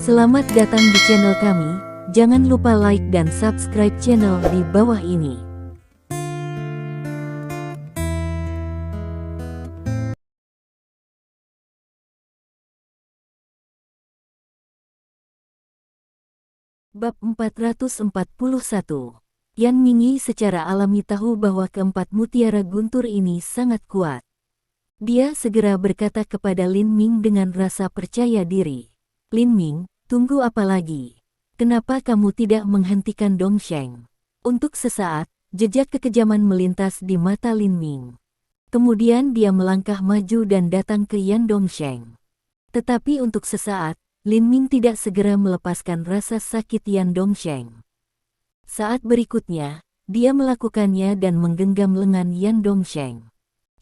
Selamat datang di channel kami, jangan lupa like dan subscribe channel di bawah ini. Bab 441. Yan Mingyi secara alami tahu bahwa keempat mutiara guntur ini sangat kuat. Dia segera berkata kepada Lin Ming dengan rasa percaya diri. Lin Ming, tunggu apa lagi? Kenapa kamu tidak menghentikan Dongsheng? Untuk sesaat, jejak kekejaman melintas di mata Lin Ming. Kemudian dia melangkah maju dan datang ke Yan Dongsheng. Tetapi untuk sesaat, Lin Ming tidak segera melepaskan rasa sakit Yan Dongsheng. Saat berikutnya, dia melakukannya dan menggenggam lengan Yan Dongsheng.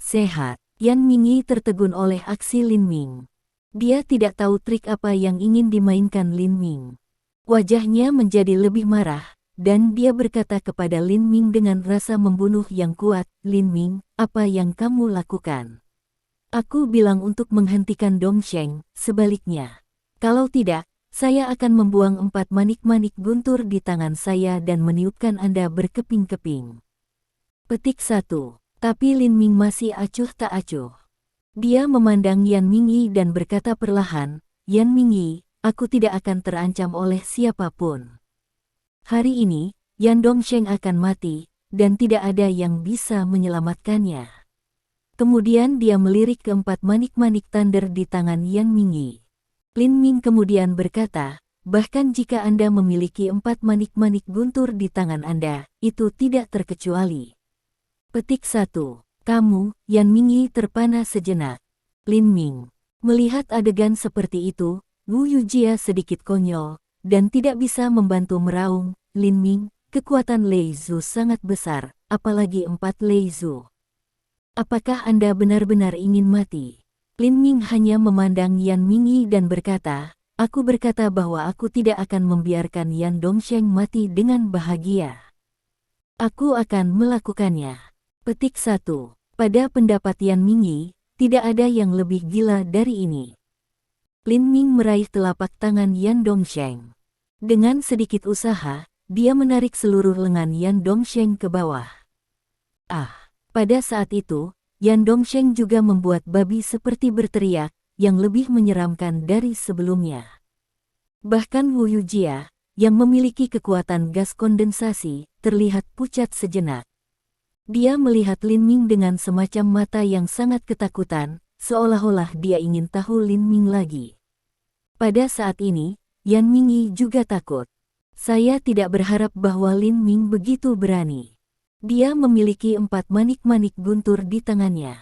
Sehat. Yan Mingyi tertegun oleh aksi Lin Ming. Dia tidak tahu trik apa yang ingin dimainkan Lin Ming. Wajahnya menjadi lebih marah, dan dia berkata kepada Lin Ming dengan rasa membunuh yang kuat, "Lin Ming, apa yang kamu lakukan? Aku bilang untuk menghentikan Dongsheng, sebaliknya. Kalau tidak, saya akan membuang 4 manik-manik guntur di tangan saya dan meniupkan Anda berkeping-keping." Petik 1. Tapi Lin Ming masih acuh tak acuh. Dia memandang Yan Mingyi dan berkata perlahan, "Yan Mingyi, aku tidak akan terancam oleh siapapun. Hari ini, Yan Dongsheng akan mati, dan tidak ada yang bisa menyelamatkannya." Kemudian dia melirik ke 4 manik-manik thunder di tangan Yan Mingyi. Lin Ming kemudian berkata, "Bahkan jika Anda memiliki 4 manik-manik guntur di tangan Anda, itu tidak terkecuali." Petik 1. Kamu, Yan Mingyi terpana sejenak. Lin Ming. Melihat adegan seperti itu, Wu Yujia sedikit konyol, dan tidak bisa membantu meraung, "Lin Ming, kekuatan Lei Zhu sangat besar, apalagi 4 Lei Zhu. Apakah Anda benar-benar ingin mati?" Lin Ming hanya memandang Yan Mingyi dan berkata, "Aku berkata bahwa aku tidak akan membiarkan Yan Dongsheng mati dengan bahagia. Aku akan melakukannya." Petik 1. Pada pendapat Yan Mingyi, tidak ada yang lebih gila dari ini. Lin Ming meraih telapak tangan Yan Dongsheng. Dengan sedikit usaha, dia menarik seluruh lengan Yan Dongsheng ke bawah. Pada saat itu, Yan Dongsheng juga membuat babi seperti berteriak, yang lebih menyeramkan dari sebelumnya. Bahkan Wu Yujia, yang memiliki kekuatan gas kondensasi, terlihat pucat sejenak. Dia melihat Lin Ming dengan semacam mata yang sangat ketakutan, seolah-olah dia ingin tahu Lin Ming lagi. Pada saat ini, Yan Mingyi juga takut. Saya tidak berharap bahwa Lin Ming begitu berani. Dia memiliki 4 manik-manik guntur di tangannya.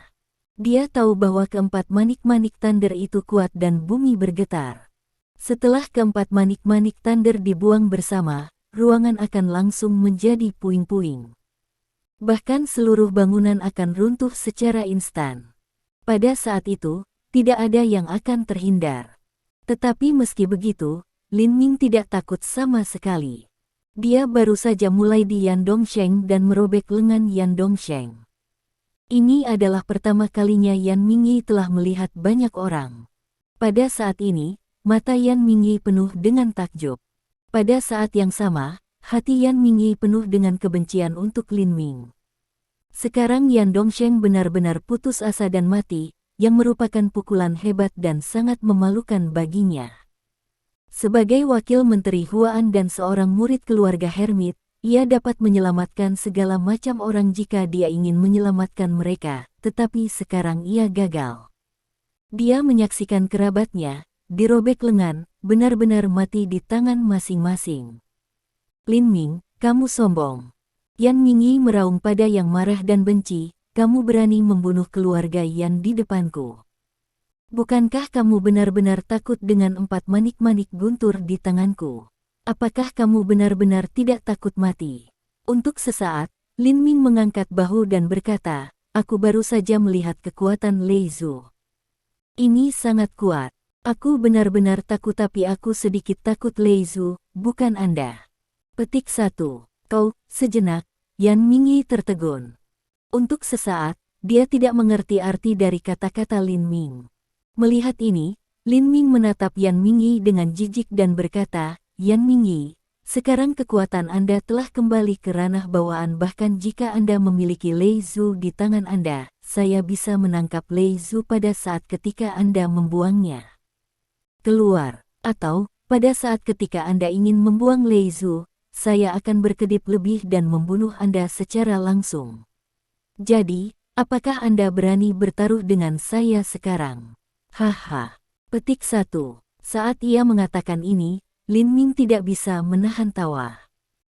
Dia tahu bahwa keempat manik-manik thunder itu kuat dan bumi bergetar. Setelah keempat manik-manik thunder dibuang bersama, ruangan akan langsung menjadi puing-puing. Bahkan seluruh bangunan akan runtuh secara instan. Pada saat itu, tidak ada yang akan terhindar. Tetapi meski begitu, Lin Ming tidak takut sama sekali. Dia baru saja mulai di Yan Dongsheng dan merobek lengan Yan Dongsheng. Ini adalah pertama kalinya Yan Mingyi telah melihat banyak orang. Pada saat ini, mata Yan Mingyi penuh dengan takjub. Pada saat yang sama, hati Yan Mingyi penuh dengan kebencian untuk Lin Ming. Sekarang Yan Dongsheng benar-benar putus asa dan mati, yang merupakan pukulan hebat dan sangat memalukan baginya. Sebagai wakil Menteri Huan dan seorang murid keluarga Hermit, ia dapat menyelamatkan segala macam orang jika dia ingin menyelamatkan mereka, tetapi sekarang ia gagal. Dia menyaksikan kerabatnya dirobek lengan, benar-benar mati di tangan masing-masing. "Lin Ming, kamu sombong." Yan Mingyi meraung pada yang marah dan benci, "Kamu berani membunuh keluarga Yan di depanku. Bukankah kamu benar-benar takut dengan 4 manik-manik guntur di tanganku? Apakah kamu benar-benar tidak takut mati?" Untuk sesaat, Lin Ming mengangkat bahu dan berkata, "Aku baru saja melihat kekuatan Lei Zhu. Ini sangat kuat. Aku benar-benar takut tapi aku sedikit takut Lei Zhu, bukan Anda." Petik 1. Kau, sejenak, Yan Mingyi tertegun. Untuk sesaat, dia tidak mengerti arti dari kata-kata Lin Ming. Melihat ini, Lin Ming menatap Yan Mingyi dengan jijik dan berkata, Yan Mingyi, sekarang kekuatan Anda telah kembali ke ranah bawaan, bahkan jika Anda memiliki Lei Zhu di tangan Anda, saya bisa menangkap Lei Zhu pada saat ketika Anda membuangnya keluar. Atau, pada saat ketika Anda ingin membuang Lei Zhu, saya akan berkedip lebih dan membunuh Anda secara langsung. Jadi, apakah Anda berani bertaruh dengan saya sekarang? Haha. Petik 1. Saat ia mengatakan ini, Lin Ming tidak bisa menahan tawa.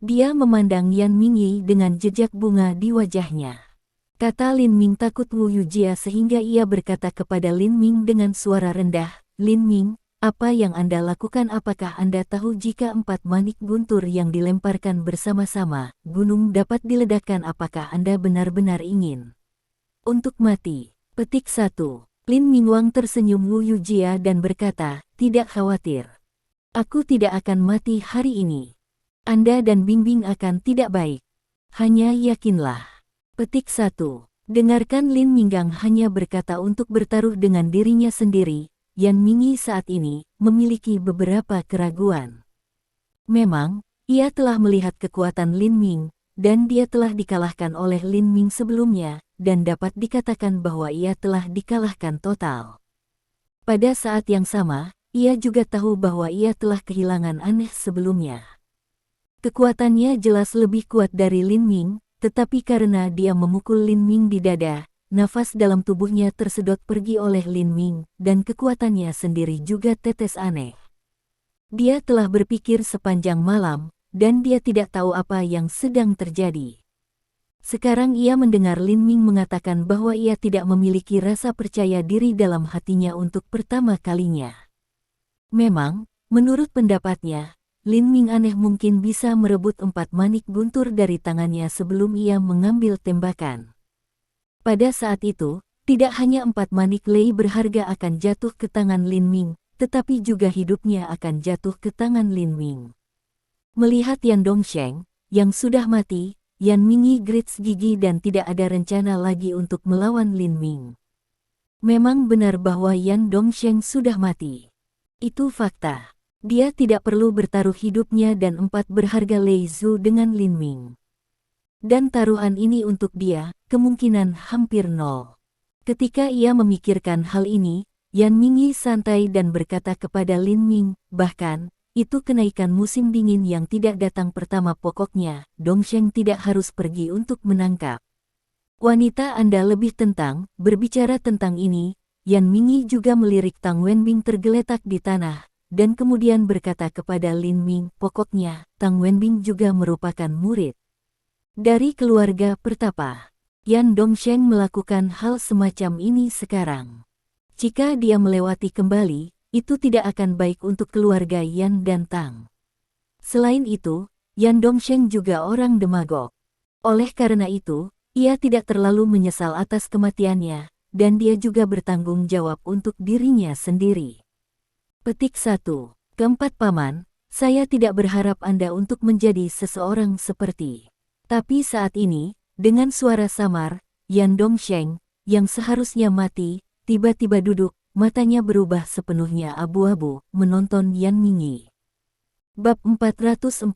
Dia memandang Yan Mingyi dengan jejak bunga di wajahnya. Kata Lin Ming takut Wu Yujia sehingga ia berkata kepada Lin Ming dengan suara rendah, Lin Ming, apa yang Anda lakukan? Apakah Anda tahu jika 4 manik guntur yang dilemparkan bersama-sama, gunung dapat diledakkan? Apakah Anda benar-benar ingin untuk mati? Petik 1. Lin Mingwang tersenyum Wu Yujia dan berkata, tidak khawatir. Aku tidak akan mati hari ini. Anda dan Bingbing akan tidak baik. Hanya yakinlah. Petik 1. Dengarkan, Lin Minggang hanya berkata untuk bertaruh dengan dirinya sendiri. Yan Mingyi saat ini memiliki beberapa keraguan. Memang, ia telah melihat kekuatan Lin Ming, dan dia telah dikalahkan oleh Lin Ming sebelumnya, dan dapat dikatakan bahwa ia telah dikalahkan total. Pada saat yang sama, ia juga tahu bahwa ia telah kehilangan aneh sebelumnya. Kekuatannya jelas lebih kuat dari Lin Ming, tetapi karena dia memukul Lin Ming di dada, nafas dalam tubuhnya tersedot pergi oleh Lin Ming, dan kekuatannya sendiri juga tetes aneh. Dia telah berpikir sepanjang malam, dan dia tidak tahu apa yang sedang terjadi. Sekarang ia mendengar Lin Ming mengatakan bahwa ia tidak memiliki rasa percaya diri dalam hatinya untuk pertama kalinya. Memang, menurut pendapatnya, Lin Ming aneh mungkin bisa merebut 4 manik guntur dari tangannya sebelum ia mengambil tembakan. Pada saat itu, tidak hanya 4 manik lei berharga akan jatuh ke tangan Lin Ming, tetapi juga hidupnya akan jatuh ke tangan Lin Ming. Melihat Yan Dongsheng, yang sudah mati, Yan Mingyi grits gigi dan tidak ada rencana lagi untuk melawan Lin Ming. Memang benar bahwa Yan Dongsheng sudah mati. Itu fakta. Dia tidak perlu bertaruh hidupnya dan 4 berharga Lei Zhu dengan Lin Ming. Dan taruhan ini untuk dia, kemungkinan hampir nol. Ketika ia memikirkan hal ini, Yan Mingyi santai dan berkata kepada Lin Ming, bahkan, itu kenaikan musim dingin yang tidak datang pertama. Pokoknya, Dongsheng tidak harus pergi untuk menangkap wanita Anda. Lebih tentang, berbicara tentang ini, Yan Mingyi juga melirik Tang Wenbing tergeletak di tanah, dan kemudian berkata kepada Lin Ming, pokoknya, Tang Wenbing juga merupakan murid dari keluarga pertapa. Yan Dongsheng melakukan hal semacam ini sekarang. Jika dia melewati kembali, itu tidak akan baik untuk keluarga Yan dan Tang. Selain itu, Yan Dongsheng juga orang demagog. Oleh karena itu, ia tidak terlalu menyesal atas kematiannya, dan dia juga bertanggung jawab untuk dirinya sendiri. Petik 1. Keempat Paman, saya tidak berharap Anda untuk menjadi seseorang seperti. Tapi saat ini, dengan suara samar, Yan Dongsheng, yang seharusnya mati, tiba-tiba duduk, matanya berubah sepenuhnya abu-abu, menonton Yan Mingyi. Bab 442.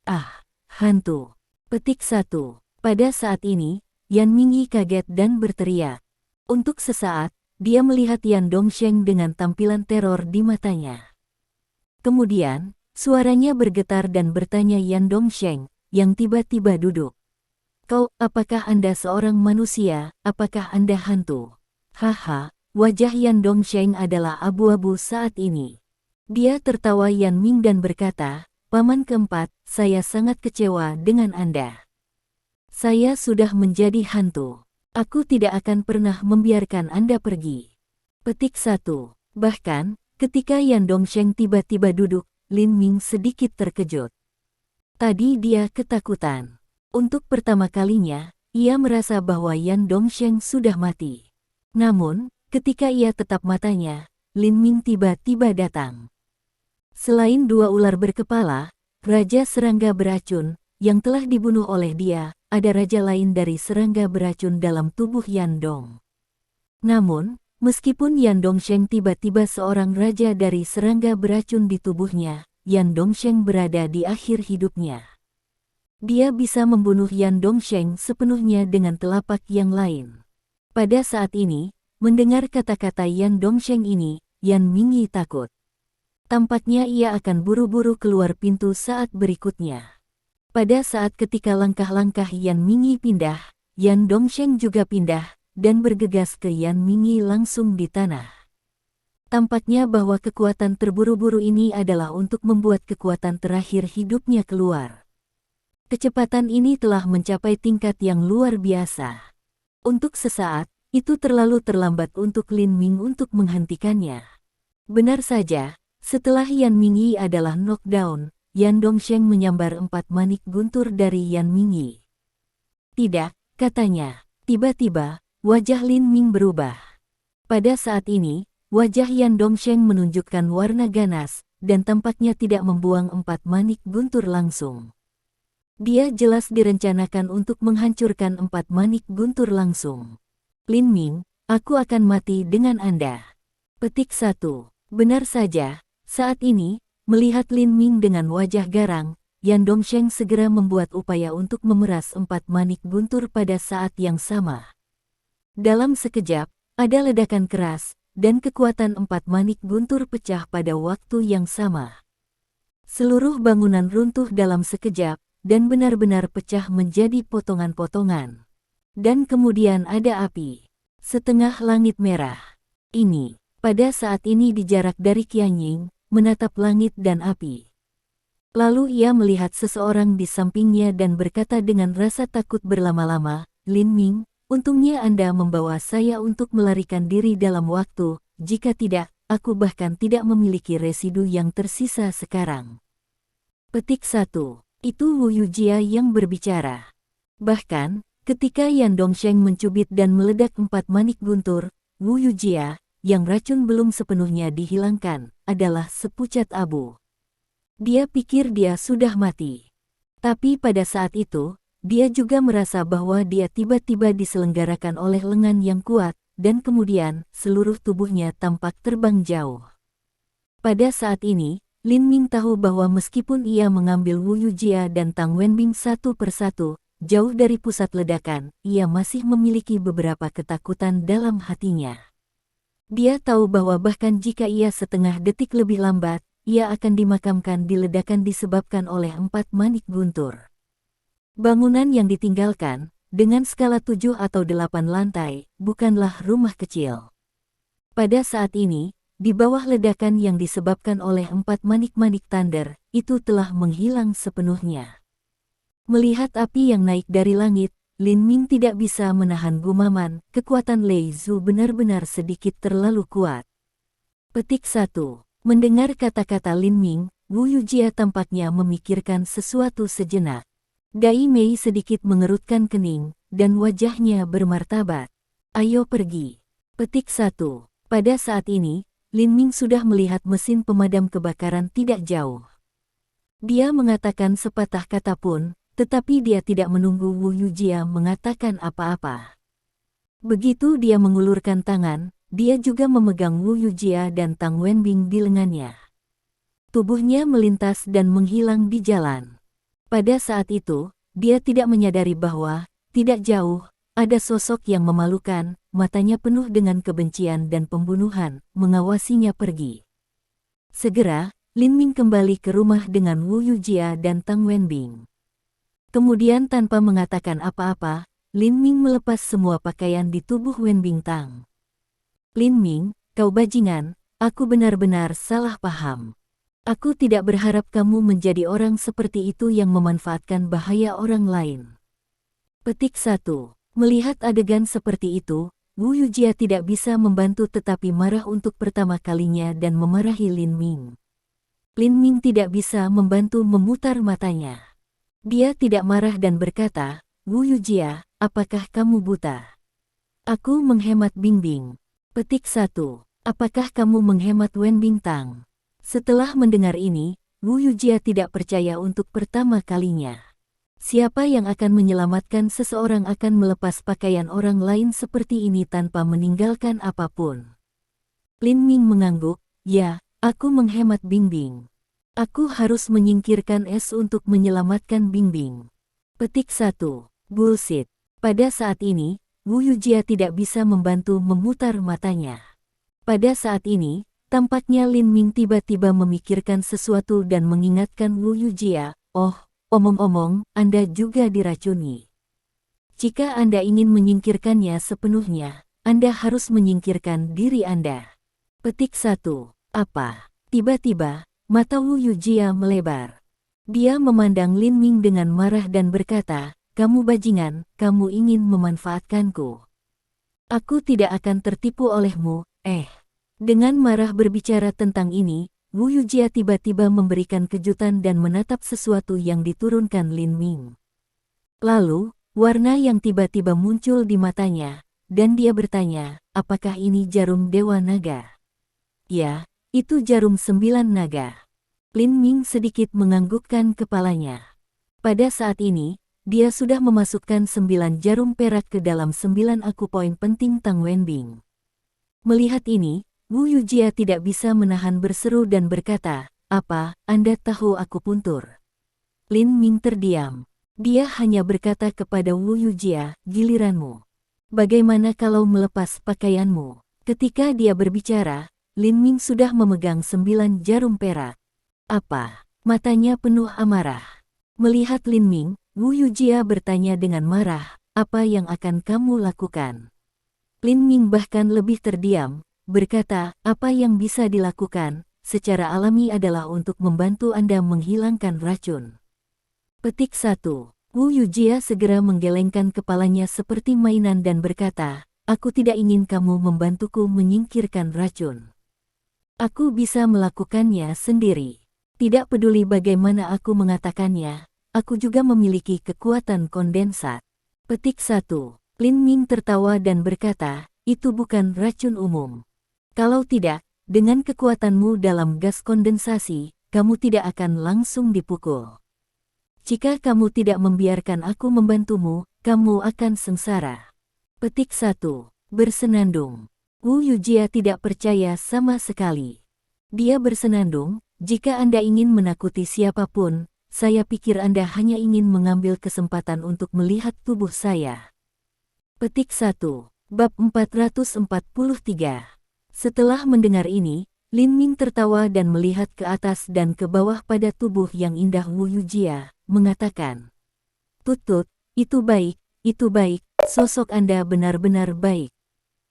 Ah, hantu. Petik 1. Pada saat ini, Yan Mingyi kaget dan berteriak. Untuk sesaat, dia melihat Yan Dongsheng dengan tampilan teror di matanya. Kemudian, suaranya bergetar dan bertanya Yan Dongsheng, yang tiba-tiba duduk. Kau, apakah Anda seorang manusia, apakah Anda hantu? Haha, wajah Yan Dongsheng adalah abu-abu saat ini. Dia tertawa Yan Ming dan berkata, Paman keempat, saya sangat kecewa dengan Anda. Saya sudah menjadi hantu. Aku tidak akan pernah membiarkan Anda pergi. Petik 1. Bahkan, ketika Yan Dongsheng tiba-tiba duduk, Lin Ming sedikit terkejut. Tadi dia ketakutan. Untuk pertama kalinya, ia merasa bahwa Yan Dongsheng sudah mati. Namun, ketika ia tetap matanya, Lin Ming tiba-tiba datang. Selain 2 ular berkepala, Raja Serangga Beracun, yang telah dibunuh oleh dia, ada raja lain dari serangga beracun dalam tubuh Yan Dong. Namun, Meskipun Yan Dongsheng tiba-tiba seorang raja dari serangga beracun di tubuhnya, Yan Dongsheng berada di akhir hidupnya. Dia bisa membunuh Yan Dongsheng sepenuhnya dengan telapak yang lain. Pada saat ini, mendengar kata-kata Yan Dongsheng ini, Yan Mingyi takut. Tampaknya ia akan buru-buru keluar pintu saat berikutnya. Pada saat ketika langkah-langkah Yan Mingyi pindah, Yan Dongsheng juga pindah, dan bergegas ke Yan Mingyi langsung di tanah. Tampaknya bahwa kekuatan terburu-buru ini adalah untuk membuat kekuatan terakhir hidupnya keluar. Kecepatan ini telah mencapai tingkat yang luar biasa. Untuk sesaat, itu terlalu terlambat untuk Lin Ming untuk menghentikannya. Benar saja, setelah Yan Mingyi adalah knockdown, Yan Dongsheng menyambar 4 manik guntur dari Yan Mingyi. Tidak, katanya. Tiba-tiba, wajah Lin Ming berubah. Pada saat ini, wajah Yan Dongsheng menunjukkan warna ganas, dan tampaknya tidak membuang 4 manik guntur langsung. Dia jelas direncanakan untuk menghancurkan 4 manik guntur langsung. Lin Ming, aku akan mati dengan Anda. Petik 1. Benar saja, saat ini, melihat Lin Ming dengan wajah garang, Yan Dongsheng segera membuat upaya untuk memeras 4 manik guntur pada saat yang sama. Dalam sekejap, ada ledakan keras, dan kekuatan 4 manik guntur pecah pada waktu yang sama. Seluruh bangunan runtuh dalam sekejap, dan benar-benar pecah menjadi potongan-potongan. Dan kemudian ada api. Setengah langit merah. Ini, pada saat ini di jarak dari Qianying, menatap langit dan api. Lalu ia melihat seseorang di sampingnya dan berkata dengan rasa takut berlama-lama, Lin Ming, untungnya Anda membawa saya untuk melarikan diri dalam waktu, jika tidak, aku bahkan tidak memiliki residu yang tersisa sekarang. Petik 1. Itu Wu Yujia yang berbicara. Bahkan, ketika Yan Dongsheng mencubit dan meledak 4 manik guntur, Wu Yujia, yang racun belum sepenuhnya dihilangkan, adalah sepucat abu. Dia pikir dia sudah mati. Tapi pada saat itu, dia juga merasa bahwa dia tiba-tiba diselenggarakan oleh lengan yang kuat, dan kemudian seluruh tubuhnya tampak terbang jauh. Pada saat ini, Lin Ming tahu bahwa meskipun ia mengambil Wu Yujia dan Tang Wenbing satu persatu, jauh dari pusat ledakan, ia masih memiliki beberapa ketakutan dalam hatinya. Dia tahu bahwa bahkan jika ia setengah detik lebih lambat, ia akan dimakamkan di ledakan disebabkan oleh 4 manik guntur. Bangunan yang ditinggalkan, dengan skala 7 atau 8 lantai, bukanlah rumah kecil. Pada saat ini, di bawah ledakan yang disebabkan oleh 4 manik-manik thunder, itu telah menghilang sepenuhnya. Melihat api yang naik dari langit, Lin Ming tidak bisa menahan gumaman, kekuatan Lei Zhu benar-benar sedikit terlalu kuat. Petik 1. Mendengar kata-kata Lin Ming, Wu Yujia tampaknya memikirkan sesuatu sejenak. Dai Mei sedikit mengerutkan kening, dan wajahnya bermartabat. Ayo pergi. Petik 1. Pada saat ini, Lin Ming sudah melihat mesin pemadam kebakaran tidak jauh. Dia mengatakan sepatah kata pun, tetapi dia tidak menunggu Wu Yujia mengatakan apa-apa. Begitu dia mengulurkan tangan, dia juga memegang Wu Yujia dan Tang Wenbing di lengannya. Tubuhnya melintas dan menghilang di jalan. Pada saat itu, dia tidak menyadari bahwa, tidak jauh, ada sosok yang memalukan, matanya penuh dengan kebencian dan pembunuhan, mengawasinya pergi. Segera, Lin Ming kembali ke rumah dengan Wu Yujia dan Tang Wenbing. Kemudian tanpa mengatakan apa-apa, Lin Ming melepas semua pakaian di tubuh Wenbing Tang. Lin Ming, kau bajingan, aku benar-benar salah paham. Aku tidak berharap kamu menjadi orang seperti itu yang memanfaatkan bahaya orang lain. Petik 1. Melihat adegan seperti itu, Wu Yujia tidak bisa membantu tetapi marah untuk pertama kalinya dan memarahi Lin Ming. Lin Ming tidak bisa membantu memutar matanya. Dia tidak marah dan berkata, Wu Yujia, apakah kamu buta? Aku menghemat Bingbing. Petik 1. Apakah kamu menghemat Wenbing Tang? Setelah mendengar ini, Wu Yujia tidak percaya untuk pertama kalinya. Siapa yang akan menyelamatkan seseorang akan melepas pakaian orang lain seperti ini tanpa meninggalkan apapun? Lin Ming mengangguk, ya, aku menghemat Bingbing. Aku harus menyingkirkan es untuk menyelamatkan Bingbing. Petik 1. Bullshit. Pada saat ini, Wu Yujia tidak bisa membantu memutar matanya. Pada saat ini, tampaknya Lin Ming tiba-tiba memikirkan sesuatu dan mengingatkan Wu Yujia, oh, omong-omong, Anda juga diracuni. Jika Anda ingin menyingkirkannya sepenuhnya, Anda harus menyingkirkan diri Anda. Petik 1. Apa? Tiba-tiba, mata Wu Yujia melebar. Dia memandang Lin Ming dengan marah dan berkata, kamu bajingan, kamu ingin memanfaatkanku. Aku tidak akan tertipu olehmu, Dengan marah berbicara tentang ini, Wu Yujia tiba-tiba memberikan kejutan dan menatap sesuatu yang diturunkan Lin Ming. Lalu, warna yang tiba-tiba muncul di matanya, dan dia bertanya, apakah ini jarum Dewa Naga? Ya, itu jarum 9 naga. Lin Ming sedikit menganggukkan kepalanya. Pada saat ini, dia sudah memasukkan 9 jarum perak ke dalam 9 aku poin penting Tang Wenbing. Melihat ini, Wu Yujia tidak bisa menahan berseru dan berkata, apa, Anda tahu aku puntur? Lin Ming terdiam. Dia hanya berkata kepada Wu Yujia, giliranmu. Bagaimana kalau melepas pakaianmu? Ketika dia berbicara, Lin Ming sudah memegang 9 jarum perak. Apa? Matanya penuh amarah. Melihat Lin Ming, Wu Yujia bertanya dengan marah, apa yang akan kamu lakukan? Lin Ming bahkan lebih terdiam, berkata, apa yang bisa dilakukan, secara alami adalah untuk membantu Anda menghilangkan racun. Petik 1. Wu Yujia segera menggelengkan kepalanya seperti mainan dan berkata, aku tidak ingin kamu membantuku menyingkirkan racun. Aku bisa melakukannya sendiri. Tidak peduli bagaimana aku mengatakannya, aku juga memiliki kekuatan kondensat. Petik 1. Lin Ming tertawa dan berkata, itu bukan racun umum. Kalau tidak, dengan kekuatanmu dalam gas kondensasi, kamu tidak akan langsung dipukul. Jika kamu tidak membiarkan aku membantumu, kamu akan sengsara. Petik 1. Bersenandung. Wu Yujia tidak percaya sama sekali. Dia bersenandung, jika Anda ingin menakuti siapapun, saya pikir Anda hanya ingin mengambil kesempatan untuk melihat tubuh saya. Petik 1. Bab 443. Setelah mendengar ini, Lin Ming tertawa dan melihat ke atas dan ke bawah pada tubuh yang indah Wu Yujia, mengatakan, Tut-tut, itu baik, sosok Anda benar-benar baik.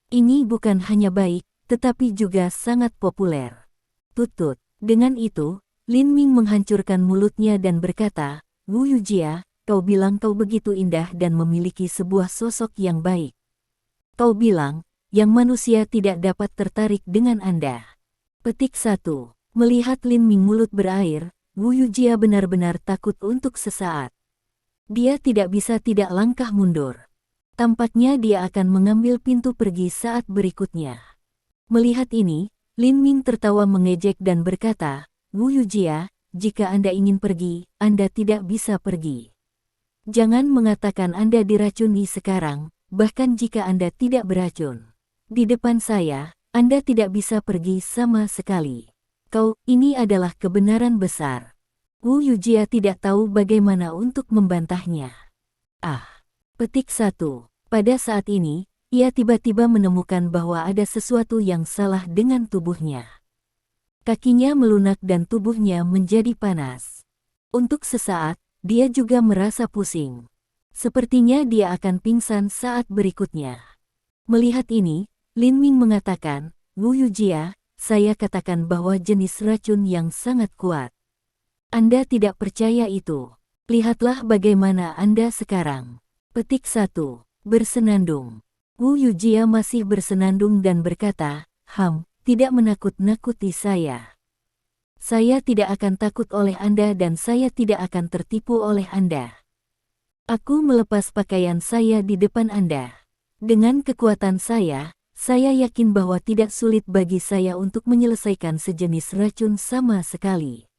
Ini bukan hanya baik, tetapi juga sangat populer. Tut-tut. Dengan itu, Lin Ming menghancurkan mulutnya dan berkata, Wu Yujia, kau bilang kau begitu indah dan memiliki sebuah sosok yang baik. Kau bilang, yang manusia tidak dapat tertarik dengan Anda. Petik 1. Melihat Lin Ming mulut berair, Wu Yujia benar-benar takut untuk sesaat. Dia tidak bisa tidak langkah mundur. Tampaknya dia akan mengambil pintu pergi saat berikutnya. Melihat ini, Lin Ming tertawa mengejek dan berkata, Wu Yujia, jika Anda ingin pergi, Anda tidak bisa pergi. Jangan mengatakan Anda diracuni sekarang, bahkan jika Anda tidak beracun. Di depan saya, Anda tidak bisa pergi sama sekali. Ini adalah kebenaran besar. Wu Yujia tidak tahu bagaimana untuk membantahnya. Petik 1. Pada saat ini, ia tiba-tiba menemukan bahwa ada sesuatu yang salah dengan tubuhnya. Kakinya melunak dan tubuhnya menjadi panas. Untuk sesaat, dia juga merasa pusing. Sepertinya dia akan pingsan saat berikutnya. Melihat ini, Lin Ming mengatakan, Wu Yujia, saya katakan bahwa jenis racun yang sangat kuat. Anda tidak percaya itu. Lihatlah bagaimana Anda sekarang. Petik 1. Bersenandung. Wu Yujia masih bersenandung dan berkata, tidak menakut-nakuti saya. Saya tidak akan takut oleh Anda dan saya tidak akan tertipu oleh Anda. Aku melepas pakaian saya di depan Anda. Dengan kekuatan saya yakin bahwa tidak sulit bagi saya untuk menyelesaikan sejenis racun sama sekali.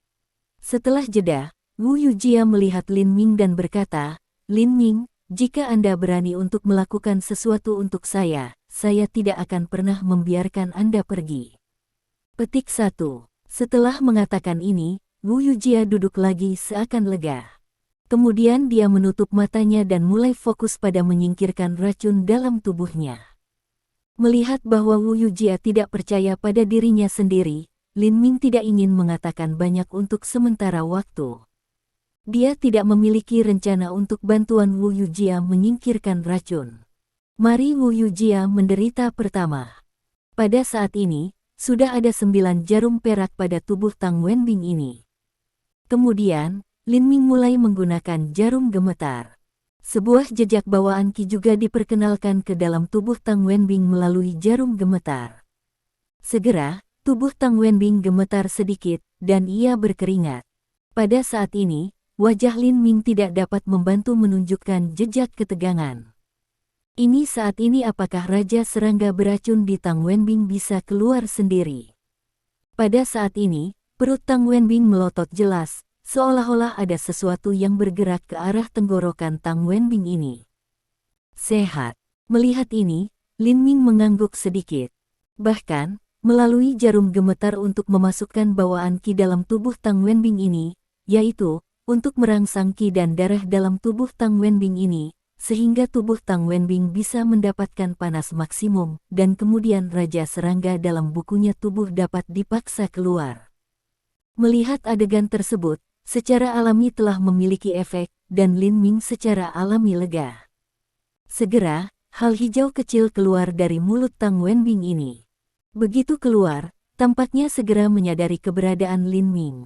Setelah jeda, Wu Yujia melihat Lin Ming dan berkata, "Lin Ming, jika Anda berani untuk melakukan sesuatu untuk saya tidak akan pernah membiarkan Anda pergi." Petik 1. Setelah mengatakan ini, Wu Yujia duduk lagi seakan lega. Kemudian dia menutup matanya dan mulai fokus pada menyingkirkan racun dalam tubuhnya. Melihat bahwa Wu Yujia tidak percaya pada dirinya sendiri, Lin Ming tidak ingin mengatakan banyak untuk sementara waktu. Dia tidak memiliki rencana untuk bantuan Wu Yujia menyingkirkan racun. Mari Wu Yujia menderita pertama. Pada saat ini, sudah ada 9 jarum perak pada tubuh Tang Wenbing ini. Kemudian, Lin Ming mulai menggunakan jarum gemetar. Sebuah jejak bawaan Qi juga diperkenalkan ke dalam tubuh Tang Wenbing melalui jarum gemetar. Segera, tubuh Tang Wenbing gemetar sedikit, dan ia berkeringat. Pada saat ini, wajah Lin Ming tidak dapat membantu menunjukkan jejak ketegangan. Ini saat ini apakah Raja Serangga beracun di Tang Wenbing bisa keluar sendiri? Pada saat ini, perut Tang Wenbing melotot jelas, seolah-olah ada sesuatu yang bergerak ke arah tenggorokan Tang Wenbing ini. Sehat. Melihat ini, Lin Ming mengangguk sedikit. Bahkan, melalui jarum gemetar untuk memasukkan bawaan Qi dalam tubuh Tang Wenbing ini, yaitu, untuk merangsang Qi dan darah dalam tubuh Tang Wenbing ini, sehingga tubuh Tang Wenbing bisa mendapatkan panas maksimum, dan kemudian Raja Serangga dalam bukunya tubuh dapat dipaksa keluar. Melihat adegan tersebut, secara alami telah memiliki efek, dan Lin Ming secara alami lega. Segera, hal hijau kecil keluar dari mulut Tang Wenbing ini. Begitu keluar, tampaknya segera menyadari keberadaan Lin Ming.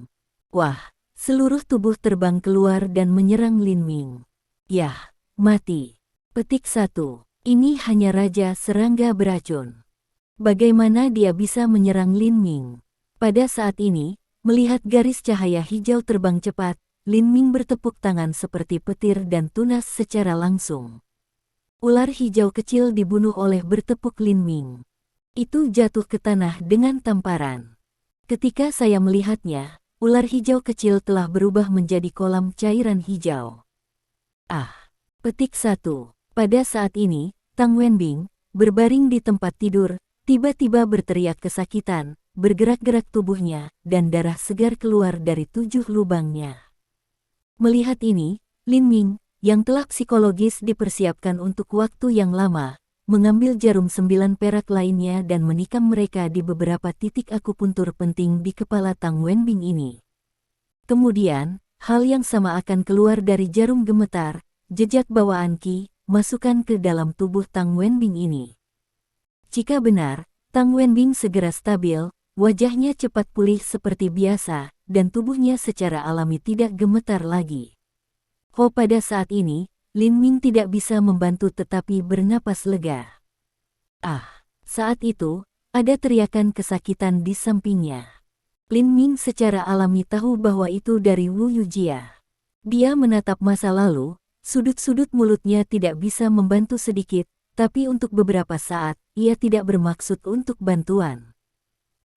Wah, seluruh tubuh terbang keluar dan menyerang Lin Ming. Yah, mati. Petik 1. Ini hanya Raja Serangga beracun. Bagaimana dia bisa menyerang Lin Ming? Pada saat ini, melihat garis cahaya hijau terbang cepat, Lin Ming bertepuk tangan seperti petir dan tunas secara langsung. Ular hijau kecil dibunuh oleh bertepuk Lin Ming. Itu jatuh ke tanah dengan tamparan. Ketika saya melihatnya, ular hijau kecil telah berubah menjadi kolam cairan hijau. Ah! Petik 1. Pada saat ini, Tang Wenbing, berbaring di tempat tidur, tiba-tiba berteriak kesakitan, bergerak-gerak tubuhnya, dan darah segar keluar dari 7 lubangnya. Melihat ini, Lin Ming, yang telah psikologis dipersiapkan untuk waktu yang lama, mengambil jarum 9 perak lainnya dan menikam mereka di beberapa titik akupuntur penting di kepala Tang Wenbing ini. Kemudian, hal yang sama akan keluar dari jarum gemetar, jejak bawaan Qi, masukkan ke dalam tubuh Tang Wenbing ini. Jika benar, Tang Wenbing segera stabil, wajahnya cepat pulih seperti biasa, dan tubuhnya secara alami tidak gemetar lagi. Pada saat ini, Lin Ming tidak bisa membantu tetapi bernapas lega. Ah! Saat itu, ada teriakan kesakitan di sampingnya. Lin Ming secara alami tahu bahwa itu dari Wu Yujia. Dia menatap masa lalu, sudut-sudut mulutnya tidak bisa membantu sedikit, tapi untuk beberapa saat, ia tidak bermaksud untuk bantuan.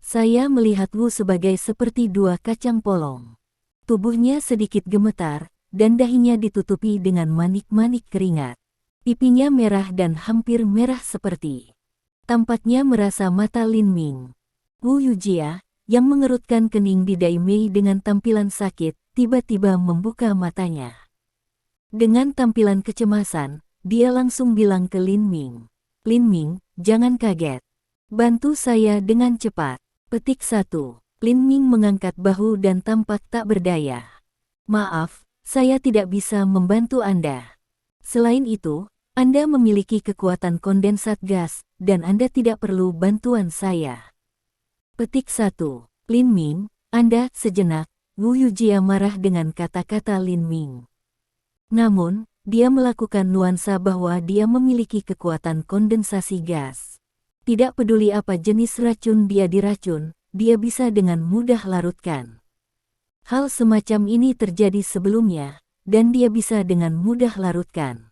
Saya melihat Wu sebagai seperti 2 kacang polong. Tubuhnya sedikit gemetar, dan dahinya ditutupi dengan manik-manik keringat. Pipinya merah dan hampir merah seperti. Tampaknya merasa mata Lin Ming. Wu Yujia, yang mengerutkan kening di Dai Mei dengan tampilan sakit, tiba-tiba membuka matanya. Dengan tampilan kecemasan, dia langsung bilang ke Lin Ming. Lin Ming, jangan kaget. Bantu saya dengan cepat. Petik 1. Lin Ming mengangkat bahu dan tampak tak berdaya. Maaf, saya tidak bisa membantu Anda. Selain itu, Anda memiliki kekuatan kondensat gas, dan Anda tidak perlu bantuan saya. Petik 1. Lin Ming, Anda, sejenak, Wu Yujia marah dengan kata-kata Lin Ming. Namun, dia melakukan nuansa bahwa dia memiliki kekuatan kondensasi gas. Tidak peduli apa jenis racun dia diracun, dia bisa dengan mudah larutkan. Hal semacam ini terjadi sebelumnya, dan dia bisa dengan mudah larutkan.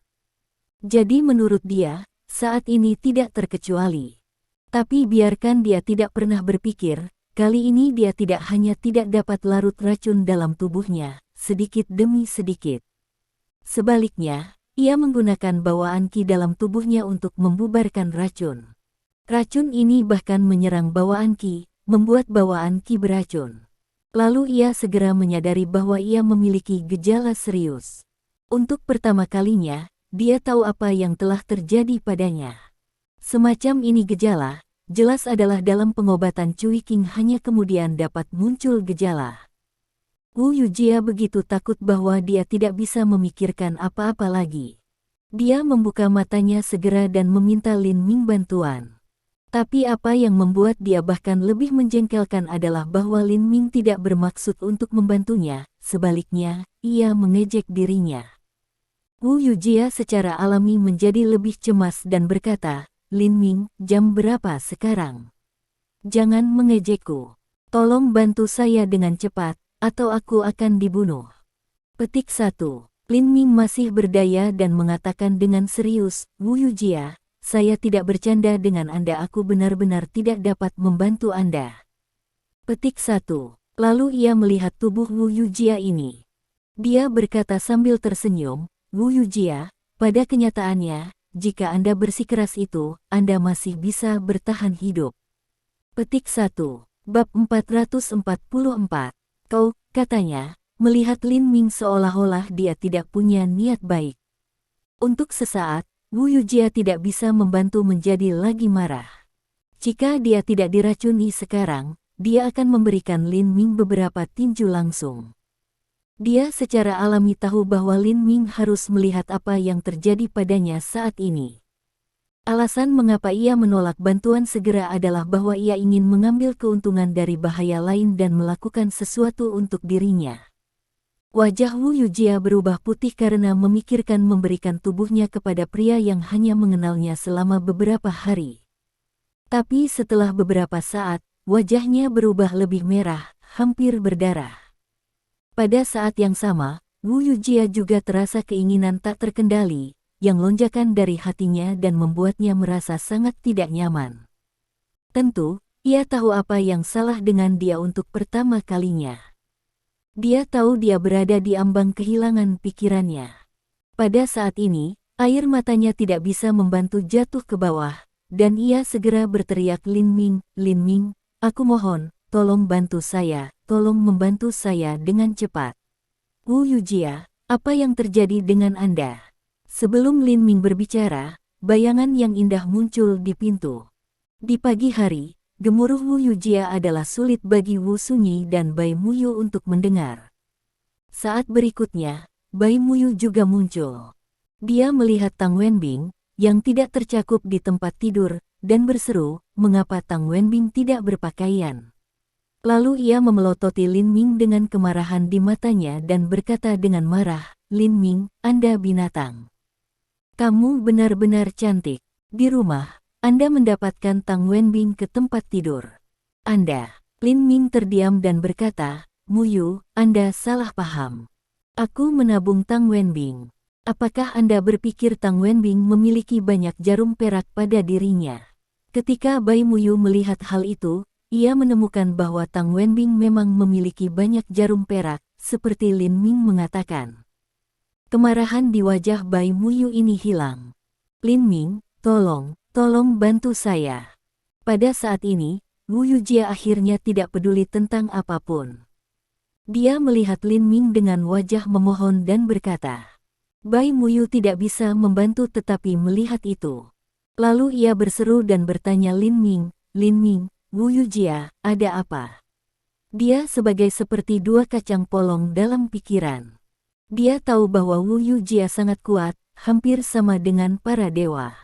Jadi menurut dia, saat ini tidak terkecuali. Tapi biarkan dia tidak pernah berpikir, kali ini dia tidak hanya tidak dapat larut racun dalam tubuhnya, sedikit demi sedikit. Sebaliknya, ia menggunakan bawaan Qi dalam tubuhnya untuk membubarkan racun. Racun ini bahkan menyerang bawaan Qi, membuat bawaan Qi beracun. Lalu ia segera menyadari bahwa ia memiliki gejala serius. Untuk pertama kalinya, dia tahu apa yang telah terjadi padanya. Semacam ini gejala, jelas adalah dalam pengobatan Cui Qing hanya kemudian dapat muncul gejala. Wu Yujia begitu takut bahwa dia tidak bisa memikirkan apa-apa lagi. Dia membuka matanya segera dan meminta Lin Ming bantuan. Tapi apa yang membuat dia bahkan lebih menjengkelkan adalah bahwa Lin Ming tidak bermaksud untuk membantunya, sebaliknya, ia mengejek dirinya. Wu Yujia secara alami menjadi lebih cemas dan berkata, "Lin Ming, jam berapa sekarang? Jangan mengejekku. Tolong bantu saya dengan cepat, atau aku akan dibunuh." Petik 1. Lin Ming masih berdaya dan mengatakan dengan serius, "Wu Yujia, saya tidak bercanda dengan Anda, aku benar-benar tidak dapat membantu Anda." Petik 1. Lalu ia melihat tubuh Wu Yujia ini. Dia berkata sambil tersenyum, "Wu Yujia, pada kenyataannya, jika Anda bersikeras itu, Anda masih bisa bertahan hidup." Petik 1. Bab 444. Kau, katanya, melihat Lin Ming seolah-olah dia tidak punya niat baik. Untuk sesaat, Wu Yujia tidak bisa membantu menjadi lagi marah. Jika dia tidak diracuni sekarang, dia akan memberikan Lin Ming beberapa tinju langsung. Dia secara alami tahu bahwa Lin Ming harus melihat apa yang terjadi padanya saat ini. Alasan mengapa ia menolak bantuan segera adalah bahwa ia ingin mengambil keuntungan dari bahaya lain dan melakukan sesuatu untuk dirinya. Wajah Wu Yujia berubah putih karena memikirkan memberikan tubuhnya kepada pria yang hanya mengenalnya selama beberapa hari. Tapi setelah beberapa saat, wajahnya berubah lebih merah, hampir berdarah. Pada saat yang sama, Wu Yujia juga terasa keinginan tak terkendali, yang lonjakan dari hatinya dan membuatnya merasa sangat tidak nyaman. Tentu, ia tahu apa yang salah dengan dia untuk pertama kalinya. Dia tahu dia berada di ambang kehilangan pikirannya. Pada saat ini, air matanya tidak bisa membantu jatuh ke bawah, dan ia segera berteriak, "Lin Ming, Lin Ming, aku mohon, tolong bantu saya, tolong membantu saya dengan cepat." "Wu Yujia, apa yang terjadi dengan Anda?" Sebelum Lin Ming berbicara, bayangan yang indah muncul di pintu. Di pagi hari, gemuruh Wu Yujia adalah sulit bagi Wu Sunyi dan Bai Muyu untuk mendengar. Saat berikutnya, Bai Muyu juga muncul. Dia melihat Tang Wenbing, yang tidak tercakup di tempat tidur, dan berseru, "Mengapa Tang Wenbing tidak berpakaian?" Lalu ia memelototi Lin Ming dengan kemarahan di matanya dan berkata dengan marah, "Lin Ming, Anda binatang. Kamu benar-benar cantik. Di rumah, Anda mendapatkan Tang Wenbing ke tempat tidur. Anda." Lin Ming terdiam dan berkata, "Muyu, Anda salah paham. Aku menabung Tang Wenbing. Apakah Anda berpikir Tang Wenbing memiliki banyak jarum perak pada dirinya?" Ketika Bai Muyu melihat hal itu, ia menemukan bahwa Tang Wenbing memang memiliki banyak jarum perak, seperti Lin Ming mengatakan. Kemarahan di wajah Bai Muyu ini hilang. "Lin Ming, tolong bantu saya." Pada saat ini, Wu Yujia akhirnya tidak peduli tentang apapun. Dia melihat Lin Ming dengan wajah memohon dan berkata. Bai Muyu tidak bisa membantu tetapi melihat itu. Lalu ia berseru dan bertanya, "Lin Ming, Lin Ming, Wu Yujia, ada apa?" Dia sebagai seperti dua kacang polong dalam pikiran. Dia tahu bahwa Wu Yujia sangat kuat, hampir sama dengan para dewa.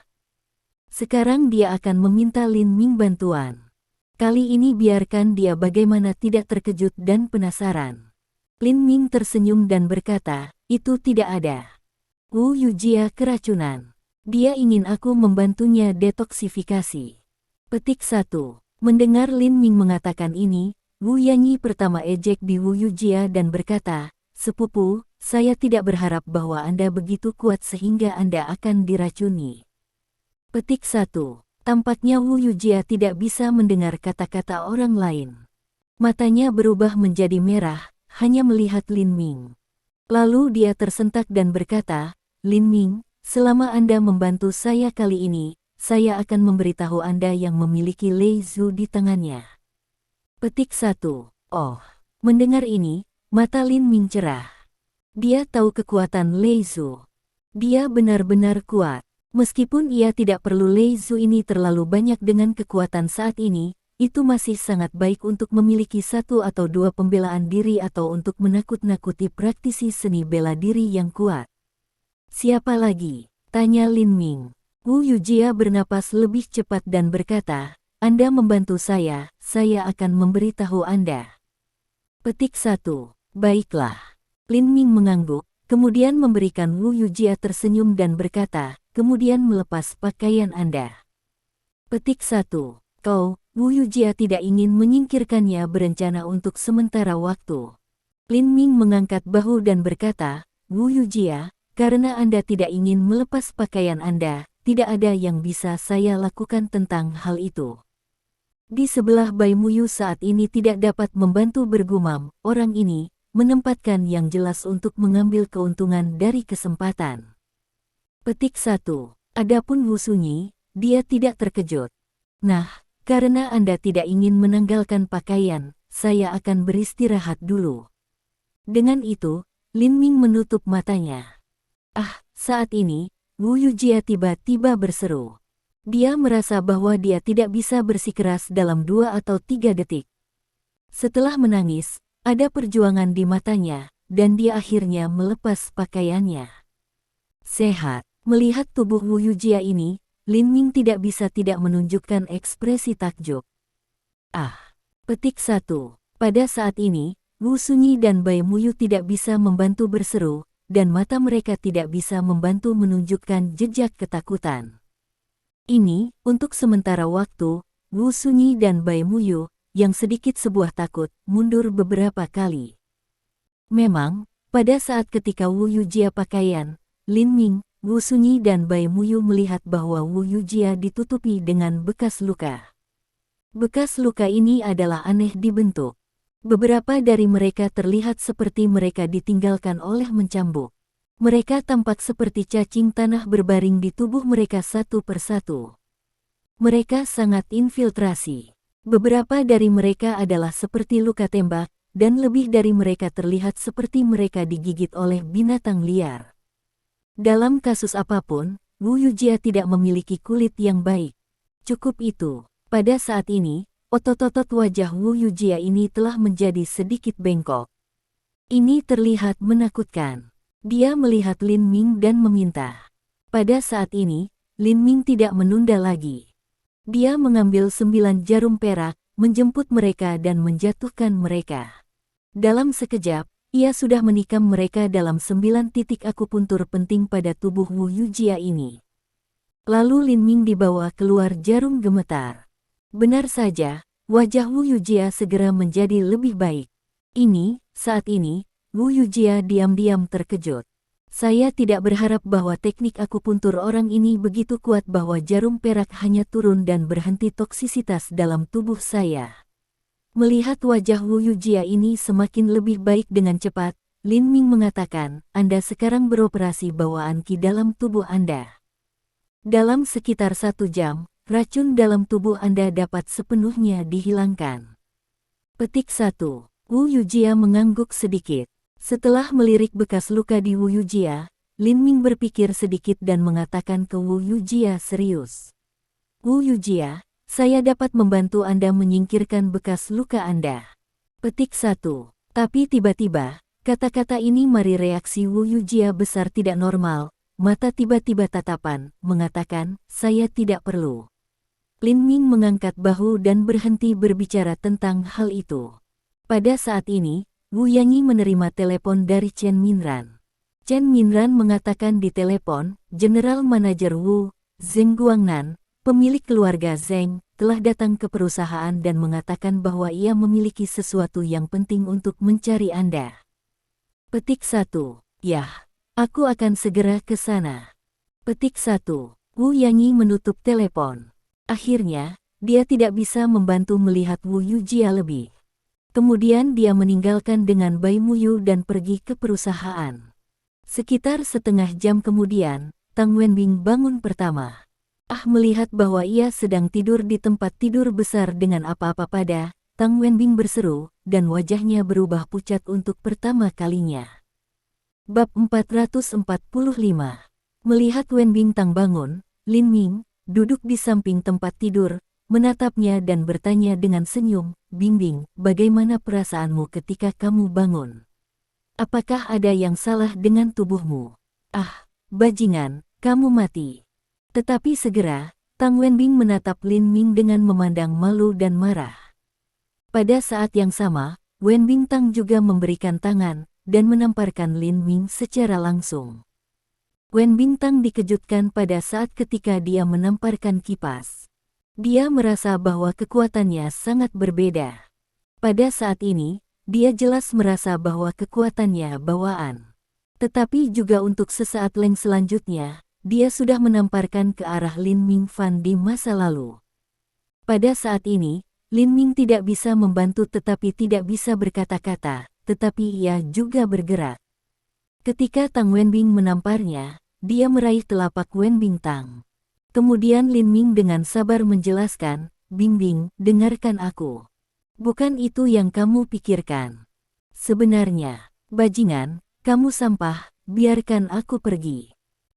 Sekarang dia akan meminta Lin Ming bantuan. Kali ini biarkan dia bagaimana tidak terkejut dan penasaran. Lin Ming tersenyum dan berkata, "Itu tidak ada. Wu Yujia keracunan. Dia ingin aku membantunya detoksifikasi." Petik 1. Mendengar Lin Ming mengatakan ini, Wu Yanyi pertama ejek di Wu Yujia dan berkata, "Sepupu, saya tidak berharap bahwa Anda begitu kuat sehingga Anda akan diracuni." Petik 1. Tampaknya Wu Yujia tidak bisa mendengar kata-kata orang lain. Matanya berubah menjadi merah, hanya melihat Lin Ming. Lalu dia tersentak dan berkata, Lin Ming, selama Anda membantu saya kali ini, saya akan memberitahu Anda yang memiliki Lei Zhu di tangannya. Petik 1. Oh. Mendengar ini, mata Lin Ming cerah. Dia tahu kekuatan Lei Zhu. Dia benar-benar kuat. Meskipun ia tidak perlu Lei Zhu ini terlalu banyak dengan kekuatan saat ini, itu masih sangat baik untuk memiliki satu atau dua pembelaan diri atau untuk menakut-nakuti praktisi seni bela diri yang kuat. Siapa lagi? Tanya Lin Ming. Wu Yujia bernapas lebih cepat dan berkata, Anda membantu saya akan memberitahu Anda. Petik 1. Baiklah. Lin Ming mengangguk, kemudian memberikan Wu Yujia tersenyum dan berkata, kemudian melepas pakaian Anda. Petik 1. Kau, Wu Yujia tidak ingin menyingkirkannya berencana untuk sementara waktu. Lin Ming mengangkat bahu dan berkata, Wu Yujia, karena Anda tidak ingin melepas pakaian Anda, tidak ada yang bisa saya lakukan tentang hal itu. Di sebelah Bai Muyu saat ini tidak dapat membantu bergumam, orang ini menempatkan yang jelas untuk mengambil keuntungan dari kesempatan. Petik 1. Adapun Wu Sunyi, dia tidak terkejut. Nah, karena Anda tidak ingin menanggalkan pakaian, saya akan beristirahat dulu. Dengan itu, Lin Ming menutup matanya. Saat ini, Wu Yujia tiba-tiba berseru. Dia merasa bahwa dia tidak bisa bersikeras dalam 2 atau 3 detik. Setelah menangis, ada perjuangan di matanya, dan dia akhirnya melepas pakaiannya. Sehat. Melihat tubuh Wu Yujia ini, Lin Ming tidak bisa tidak menunjukkan ekspresi takjub. Petik 1. Pada saat ini, Wu Sunyi dan Bai Muyu tidak bisa membantu berseru, dan mata mereka tidak bisa membantu menunjukkan jejak ketakutan. Ini, untuk sementara waktu, Wu Sunyi dan Bai Muyu, yang sedikit sebuah takut, mundur beberapa kali. Memang, pada saat ketika Wu Yujia pakaian, Lin Ming, Wu Sunyi dan Bai Muyu melihat bahwa Wu Yujia ditutupi dengan bekas luka. Bekas luka ini adalah aneh dibentuk. Beberapa dari mereka terlihat seperti mereka ditinggalkan oleh mencambuk. Mereka tampak seperti cacing tanah berbaring di tubuh mereka satu persatu. Mereka sangat infiltrasi. Beberapa dari mereka adalah seperti luka tembak, dan lebih dari mereka terlihat seperti mereka digigit oleh binatang liar. Dalam kasus apapun, Wu Yujia tidak memiliki kulit yang baik. Cukup itu, pada saat ini, otot-otot wajah Wu Yujia ini telah menjadi sedikit bengkok. Ini terlihat menakutkan. Dia melihat Lin Ming dan meminta. Pada saat ini, Lin Ming tidak menunda lagi. Dia mengambil 9 jarum perak, menjemput mereka dan menjatuhkan mereka. Dalam sekejap, ia sudah menikam mereka dalam 9 titik akupuntur penting pada tubuh Wu Yujia ini. Lalu Lin Ming dibawa keluar jarum gemetar. Benar saja, wajah Wu Yujia segera menjadi lebih baik. Saat ini, Wu Yujia diam-diam terkejut. Saya tidak berharap bahwa teknik akupuntur orang ini begitu kuat bahwa jarum perak hanya turun dan berhenti toksisitas dalam tubuh saya. Melihat wajah Wu Yujia ini semakin lebih baik dengan cepat, Lin Ming mengatakan, Anda sekarang beroperasi bawaan Qi dalam tubuh Anda. Dalam sekitar 1 jam, racun dalam tubuh Anda dapat sepenuhnya dihilangkan. Petik 1. Wu Yujia mengangguk sedikit. Setelah melirik bekas luka di Wu Yujia, Lin Ming berpikir sedikit dan mengatakan ke Wu Yujia serius. Wu Yujia, saya dapat membantu Anda menyingkirkan bekas luka Anda. Petik 1. Tapi tiba-tiba, kata-kata ini mari reaksi Wu Yujia besar tidak normal, mata tiba-tiba tatapan, mengatakan, saya tidak perlu. Lin Ming mengangkat bahu dan berhenti berbicara tentang hal itu. Pada saat ini, Wu Yanyi menerima telepon dari Chen Minran. Chen Minran mengatakan di telepon, General Manager Wu, Zheng Guangnan, pemilik keluarga Zheng, telah datang ke perusahaan dan mengatakan bahwa ia memiliki sesuatu yang penting untuk mencari Anda. Petik 1. Yah, aku akan segera ke sana. Petik 1. Wu Yanyi menutup telepon. Akhirnya, dia tidak bisa membantu melihat Wu Yujia lebih. Kemudian dia meninggalkan dengan Bai Muyu dan pergi ke perusahaan. Sekitar setengah jam kemudian, Tang Wenbing bangun pertama. Melihat bahwa ia sedang tidur di tempat tidur besar dengan apa-apa pada, Tang Wenbing berseru, dan wajahnya berubah pucat untuk pertama kalinya. Bab 445. Melihat Wenbing Tang bangun, Lin Ming, duduk di samping tempat tidur, menatapnya dan bertanya dengan senyum, "Bingbing, bagaimana perasaanmu ketika kamu bangun? Apakah ada yang salah dengan tubuhmu?" Bajingan, kamu mati." Tetapi segera, Tang Wenbing menatap Lin Ming dengan memandang malu dan marah. Pada saat yang sama, Wenbing Tang juga memberikan tangan, dan menamparkan Lin Ming secara langsung. Wenbing Tang dikejutkan pada saat ketika dia menamparkan kipas. Dia merasa bahwa kekuatannya sangat berbeda. Pada saat ini, dia jelas merasa bahwa kekuatannya bawaan. Tetapi juga untuk sesaat leng selanjutnya, dia sudah menamparkan ke arah Lin Ming Fan di masa lalu. Pada saat ini, Lin Ming tidak bisa membantu tetapi tidak bisa berkata-kata, tetapi ia juga bergerak. Ketika Tang Wenbing menamparnya, dia meraih telapak Wenbing Tang. Kemudian Lin Ming dengan sabar menjelaskan, "Bingbing, dengarkan aku. Bukan itu yang kamu pikirkan. Sebenarnya, bajingan, kamu sampah, biarkan aku pergi."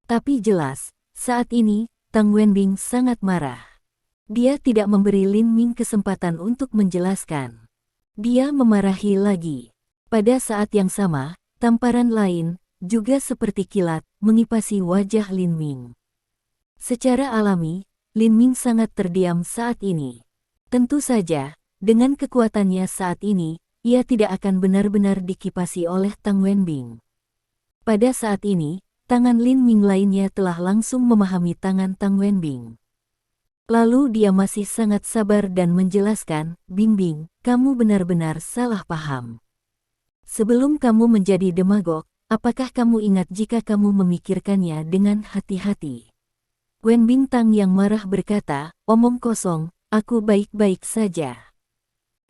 Tapi jelas, saat ini, Tang Wenbing sangat marah. Dia tidak memberi Lin Ming kesempatan untuk menjelaskan. Dia memarahi lagi. Pada saat yang sama, tamparan lain, juga seperti kilat, mengipasi wajah Lin Ming. Secara alami, Lin Ming sangat terdiam saat ini. Tentu saja, dengan kekuatannya saat ini, ia tidak akan benar-benar dikipasi oleh Tang Wenbing. Pada saat ini, tangan Lin Ming lainnya telah langsung memahami tangan Tang Wenbing. Lalu dia masih sangat sabar dan menjelaskan, "Bingbing, kamu benar-benar salah paham. Sebelum kamu menjadi demagog, apakah kamu ingat jika kamu memikirkannya dengan hati-hati?" Wenbing Tang yang marah berkata, "Omong kosong, aku baik-baik saja.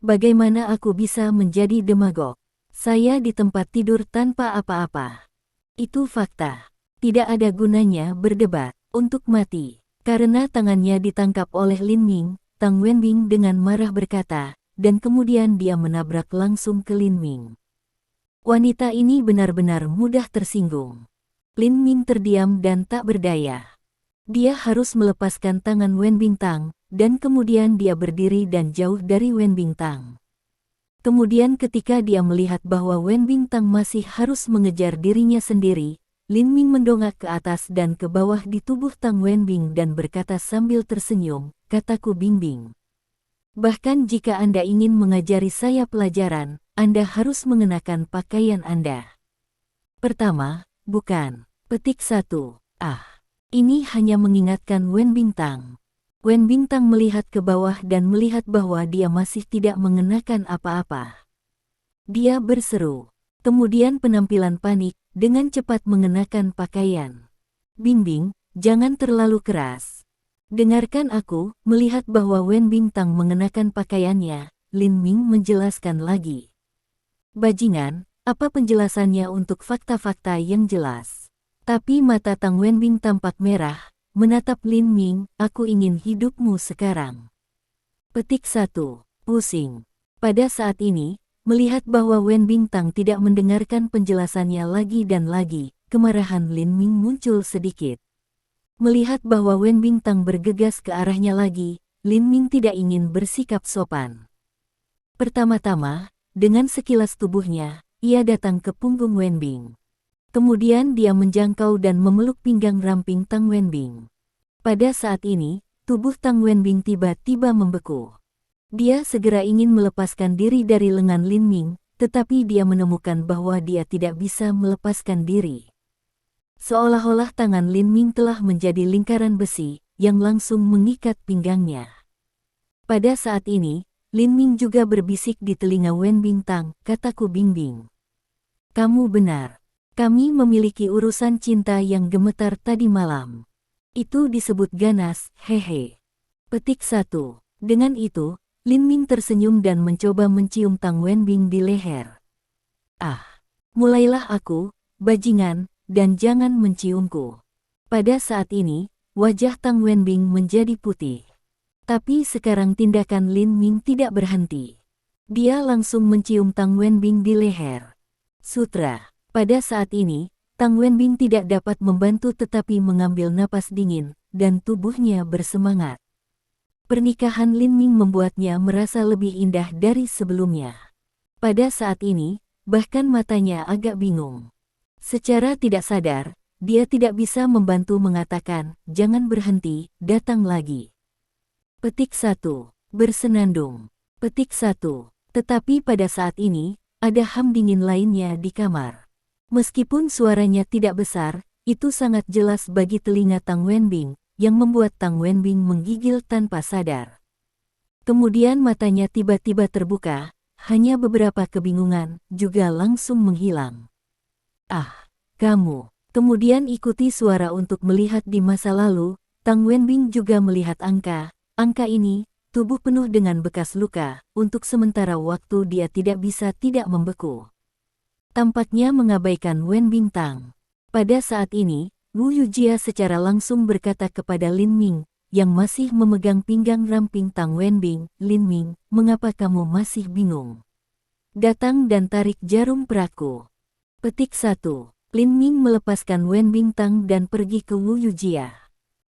Bagaimana aku bisa menjadi demagog? Saya di tempat tidur tanpa apa-apa. Itu fakta. Tidak ada gunanya berdebat, untuk mati." Karena tangannya ditangkap oleh Lin Ming, Tang Wenbing dengan marah berkata, dan kemudian dia menabrak langsung ke Lin Ming. Wanita ini benar-benar mudah tersinggung. Lin Ming terdiam dan tak berdaya. Dia harus melepaskan tangan Wenbing Tang, dan kemudian dia berdiri dan jauh dari Wenbing Tang. Kemudian ketika dia melihat bahwa Wenbing Tang masih harus mengejar dirinya sendiri, Lin Ming mendongak ke atas dan ke bawah di tubuh Tang Wenbing dan berkata sambil tersenyum, "Kataku Bingbing. Bahkan jika Anda ingin mengajari saya pelajaran, Anda harus mengenakan pakaian Anda." Pertama, bukan. Petik 1. Ini hanya mengingatkan Wenbing Tang. Wenbing Tang melihat ke bawah dan melihat bahwa dia masih tidak mengenakan apa-apa. Dia berseru. Kemudian penampilan panik, dengan cepat mengenakan pakaian. "Bingbing, jangan terlalu keras. Dengarkan aku." Melihat bahwa Wenbing Tang mengenakan pakaiannya, Lin Ming menjelaskan lagi. "Bajingan, apa penjelasannya untuk fakta-fakta yang jelas?" Tapi mata Tang Wenbing tampak merah, menatap Lin Ming, "Aku ingin hidupmu sekarang." Petik 1. Pusing. Pada saat ini, melihat bahwa Wenbing Tang tidak mendengarkan penjelasannya lagi dan lagi, kemarahan Lin Ming muncul sedikit. Melihat bahwa Wenbing Tang bergegas ke arahnya lagi, Lin Ming tidak ingin bersikap sopan. Pertama-tama, dengan sekilas tubuhnya, ia datang ke punggung Wenbing. Kemudian dia menjangkau dan memeluk pinggang ramping Tang Wenbing. Pada saat ini, tubuh Tang Wenbing tiba-tiba membeku. Dia segera ingin melepaskan diri dari lengan Lin Ming, tetapi dia menemukan bahwa dia tidak bisa melepaskan diri. Seolah-olah tangan Lin Ming telah menjadi lingkaran besi, yang langsung mengikat pinggangnya. Pada saat ini, Lin Ming juga berbisik di telinga Wenbing Tang, "Kataku Bingbing. Kamu benar. Kami memiliki urusan cinta yang gemetar tadi malam. Itu disebut ganas, hehe." Petik 1. Dengan itu, Lin Ming tersenyum dan mencoba mencium Tang Wenbing di leher. Mulailah aku, bajingan, dan jangan menciumku. Pada saat ini, wajah Tang Wenbing menjadi putih. Tapi sekarang tindakan Lin Ming tidak berhenti. Dia langsung mencium Tang Wenbing di leher. Sutra. Pada saat ini, Tang Wenbing tidak dapat membantu tetapi mengambil napas dingin, dan tubuhnya bersemangat. Pernikahan Lin Ming membuatnya merasa lebih indah dari sebelumnya. Pada saat ini, bahkan matanya agak bingung. Secara tidak sadar, dia tidak bisa membantu mengatakan, jangan berhenti, datang lagi. Petik 1. Bersenandung. Petik 1. Tetapi pada saat ini, ada ham dingin lainnya di kamar. Meskipun suaranya tidak besar, itu sangat jelas bagi telinga Tang Wenbing, yang membuat Tang Wenbing menggigil tanpa sadar. Kemudian matanya tiba-tiba terbuka, hanya beberapa kebingungan, juga langsung menghilang. Ah, kamu. Kemudian ikuti suara untuk melihat di masa lalu, Tang Wenbing juga melihat angka ini, tubuh penuh dengan bekas luka, untuk sementara waktu dia tidak bisa tidak membeku. Tampaknya mengabaikan Wenbing Tang. Pada saat ini, Wu Yujia secara langsung berkata kepada Lin Ming, yang masih memegang pinggang ramping Tang Wenbing, Lin Ming, mengapa kamu masih bingung? Datang dan tarik jarum peraku. Petik 1. Lin Ming melepaskan Wenbing Tang dan pergi ke Wu Yujia.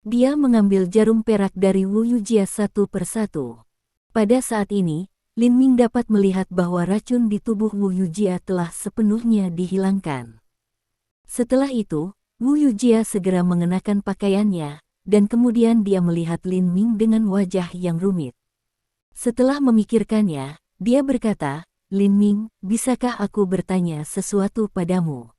Dia mengambil jarum perak dari Wu Yujia satu persatu. Pada saat ini, Lin Ming dapat melihat bahwa racun di tubuh Wu Yujia telah sepenuhnya dihilangkan. Setelah itu, Wu Yujia segera mengenakan pakaiannya, dan kemudian dia melihat Lin Ming dengan wajah yang rumit. Setelah memikirkannya, dia berkata, Lin Ming, bisakah aku bertanya sesuatu padamu?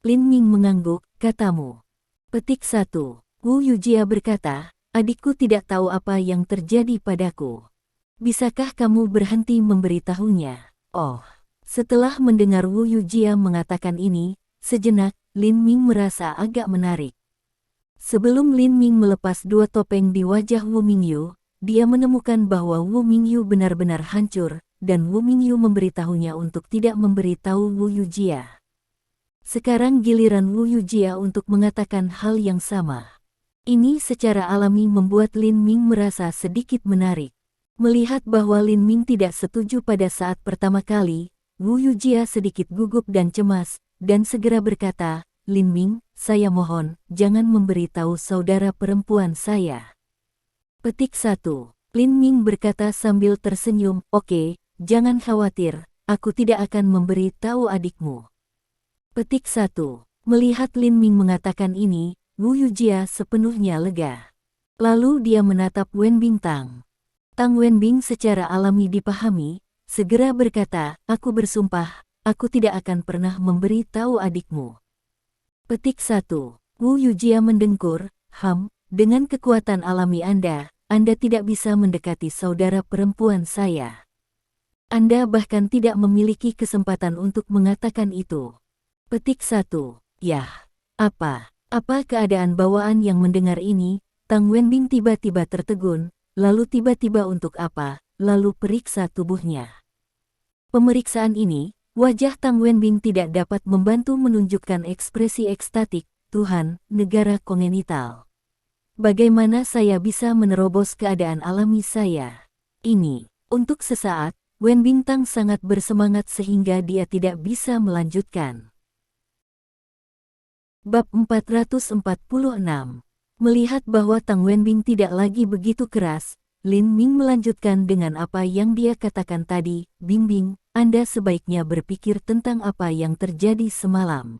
Lin Ming mengangguk, katamu. Petik 1. Wu Yujia berkata, adikku tidak tahu apa yang terjadi padaku. Bisakah kamu berhenti memberitahunya? Oh. Setelah mendengar Wu Yujia mengatakan ini, sejenak, Lin Ming merasa agak menarik. Sebelum Lin Ming melepas dua topeng di wajah Wu Mingyu, dia menemukan bahwa Wu Mingyu benar-benar hancur, dan Wu Mingyu memberitahunya untuk tidak memberitahu Wu Yujia. Sekarang giliran Wu Yujia untuk mengatakan hal yang sama. Ini secara alami membuat Lin Ming merasa sedikit menarik. Melihat bahwa Lin Ming tidak setuju pada saat pertama kali, Wu Yujia sedikit gugup dan cemas, dan segera berkata, Lin Ming, saya mohon, jangan memberitahu saudara perempuan saya. Petik 1. Lin Ming berkata sambil tersenyum, oke, jangan khawatir, aku tidak akan memberitahu adikmu. Petik 1. Melihat Lin Ming mengatakan ini, Wu Yujia sepenuhnya lega. Lalu dia menatap Wenbing Tang. Tang Wenbing secara alami dipahami, segera berkata, aku bersumpah, aku tidak akan pernah memberitahu adikmu. Petik 1. Wu Yujia mendengkur, dengan kekuatan alami Anda tidak bisa mendekati saudara perempuan saya. Anda bahkan tidak memiliki kesempatan untuk mengatakan itu. Petik 1. Yah. Apa keadaan bawaan yang mendengar ini? Tang Wenbing tiba-tiba tertegun, lalu tiba-tiba untuk apa, lalu periksa tubuhnya. Pemeriksaan ini, wajah Tang Wenbing tidak dapat membantu menunjukkan ekspresi ekstatik, Tuhan, negara kongenital. Bagaimana saya bisa menerobos keadaan alami saya? Ini, untuk sesaat, Wenbing Tang sangat bersemangat sehingga dia tidak bisa melanjutkan. Bab 446. Melihat bahwa Tang Wenbing tidak lagi begitu keras, Lin Ming melanjutkan dengan apa yang dia katakan tadi, Bingbing, Anda sebaiknya berpikir tentang apa yang terjadi semalam.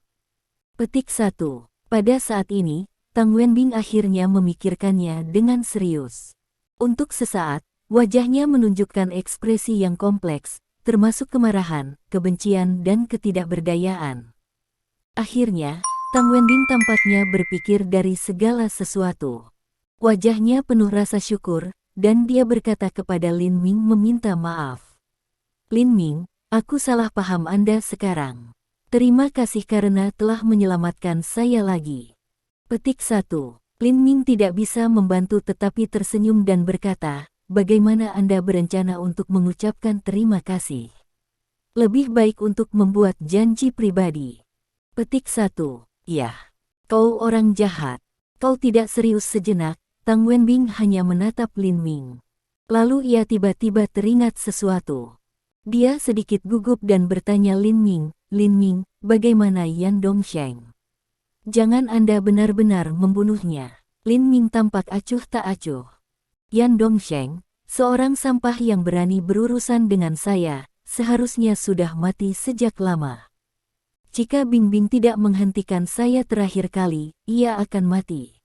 Petik 1. Pada saat ini, Tang Wenbing akhirnya memikirkannya dengan serius. Untuk sesaat, wajahnya menunjukkan ekspresi yang kompleks, termasuk kemarahan, kebencian dan ketidakberdayaan. Akhirnya, Tang Wenbing tampaknya berpikir dari segala sesuatu. Wajahnya penuh rasa syukur, dan dia berkata kepada Lin Ming meminta maaf. Lin Ming, aku salah paham Anda sekarang. Terima kasih karena telah menyelamatkan saya lagi. Petik 1. Lin Ming tidak bisa membantu tetapi tersenyum dan berkata, bagaimana Anda berencana untuk mengucapkan terima kasih? Lebih baik untuk membuat janji pribadi. Petik 1. Yah, kau orang jahat. Kau tidak serius sejenak. Tang Wenbing hanya menatap Lin Ming. Lalu ia tiba-tiba teringat sesuatu. Dia sedikit gugup dan bertanya Lin Ming, bagaimana Yan Dongsheng? Jangan Anda benar-benar membunuhnya. Lin Ming tampak acuh tak acuh. Yan Dongsheng, seorang sampah yang berani berurusan dengan saya, seharusnya sudah mati sejak lama. Jika Bingbing tidak menghentikan saya terakhir kali, ia akan mati.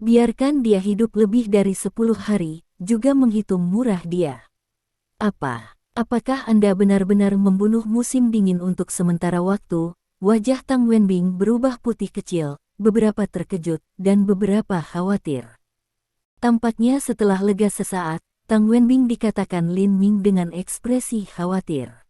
Biarkan dia hidup lebih dari 10 hari, juga menghitung murah dia. Apakah Anda benar-benar membunuh musim dingin untuk sementara waktu? Wajah Tang Wenbing berubah putih kecil, beberapa terkejut, dan beberapa khawatir. Tampaknya setelah lega sesaat, Tang Wenbing dikatakan Lin Ming dengan ekspresi khawatir.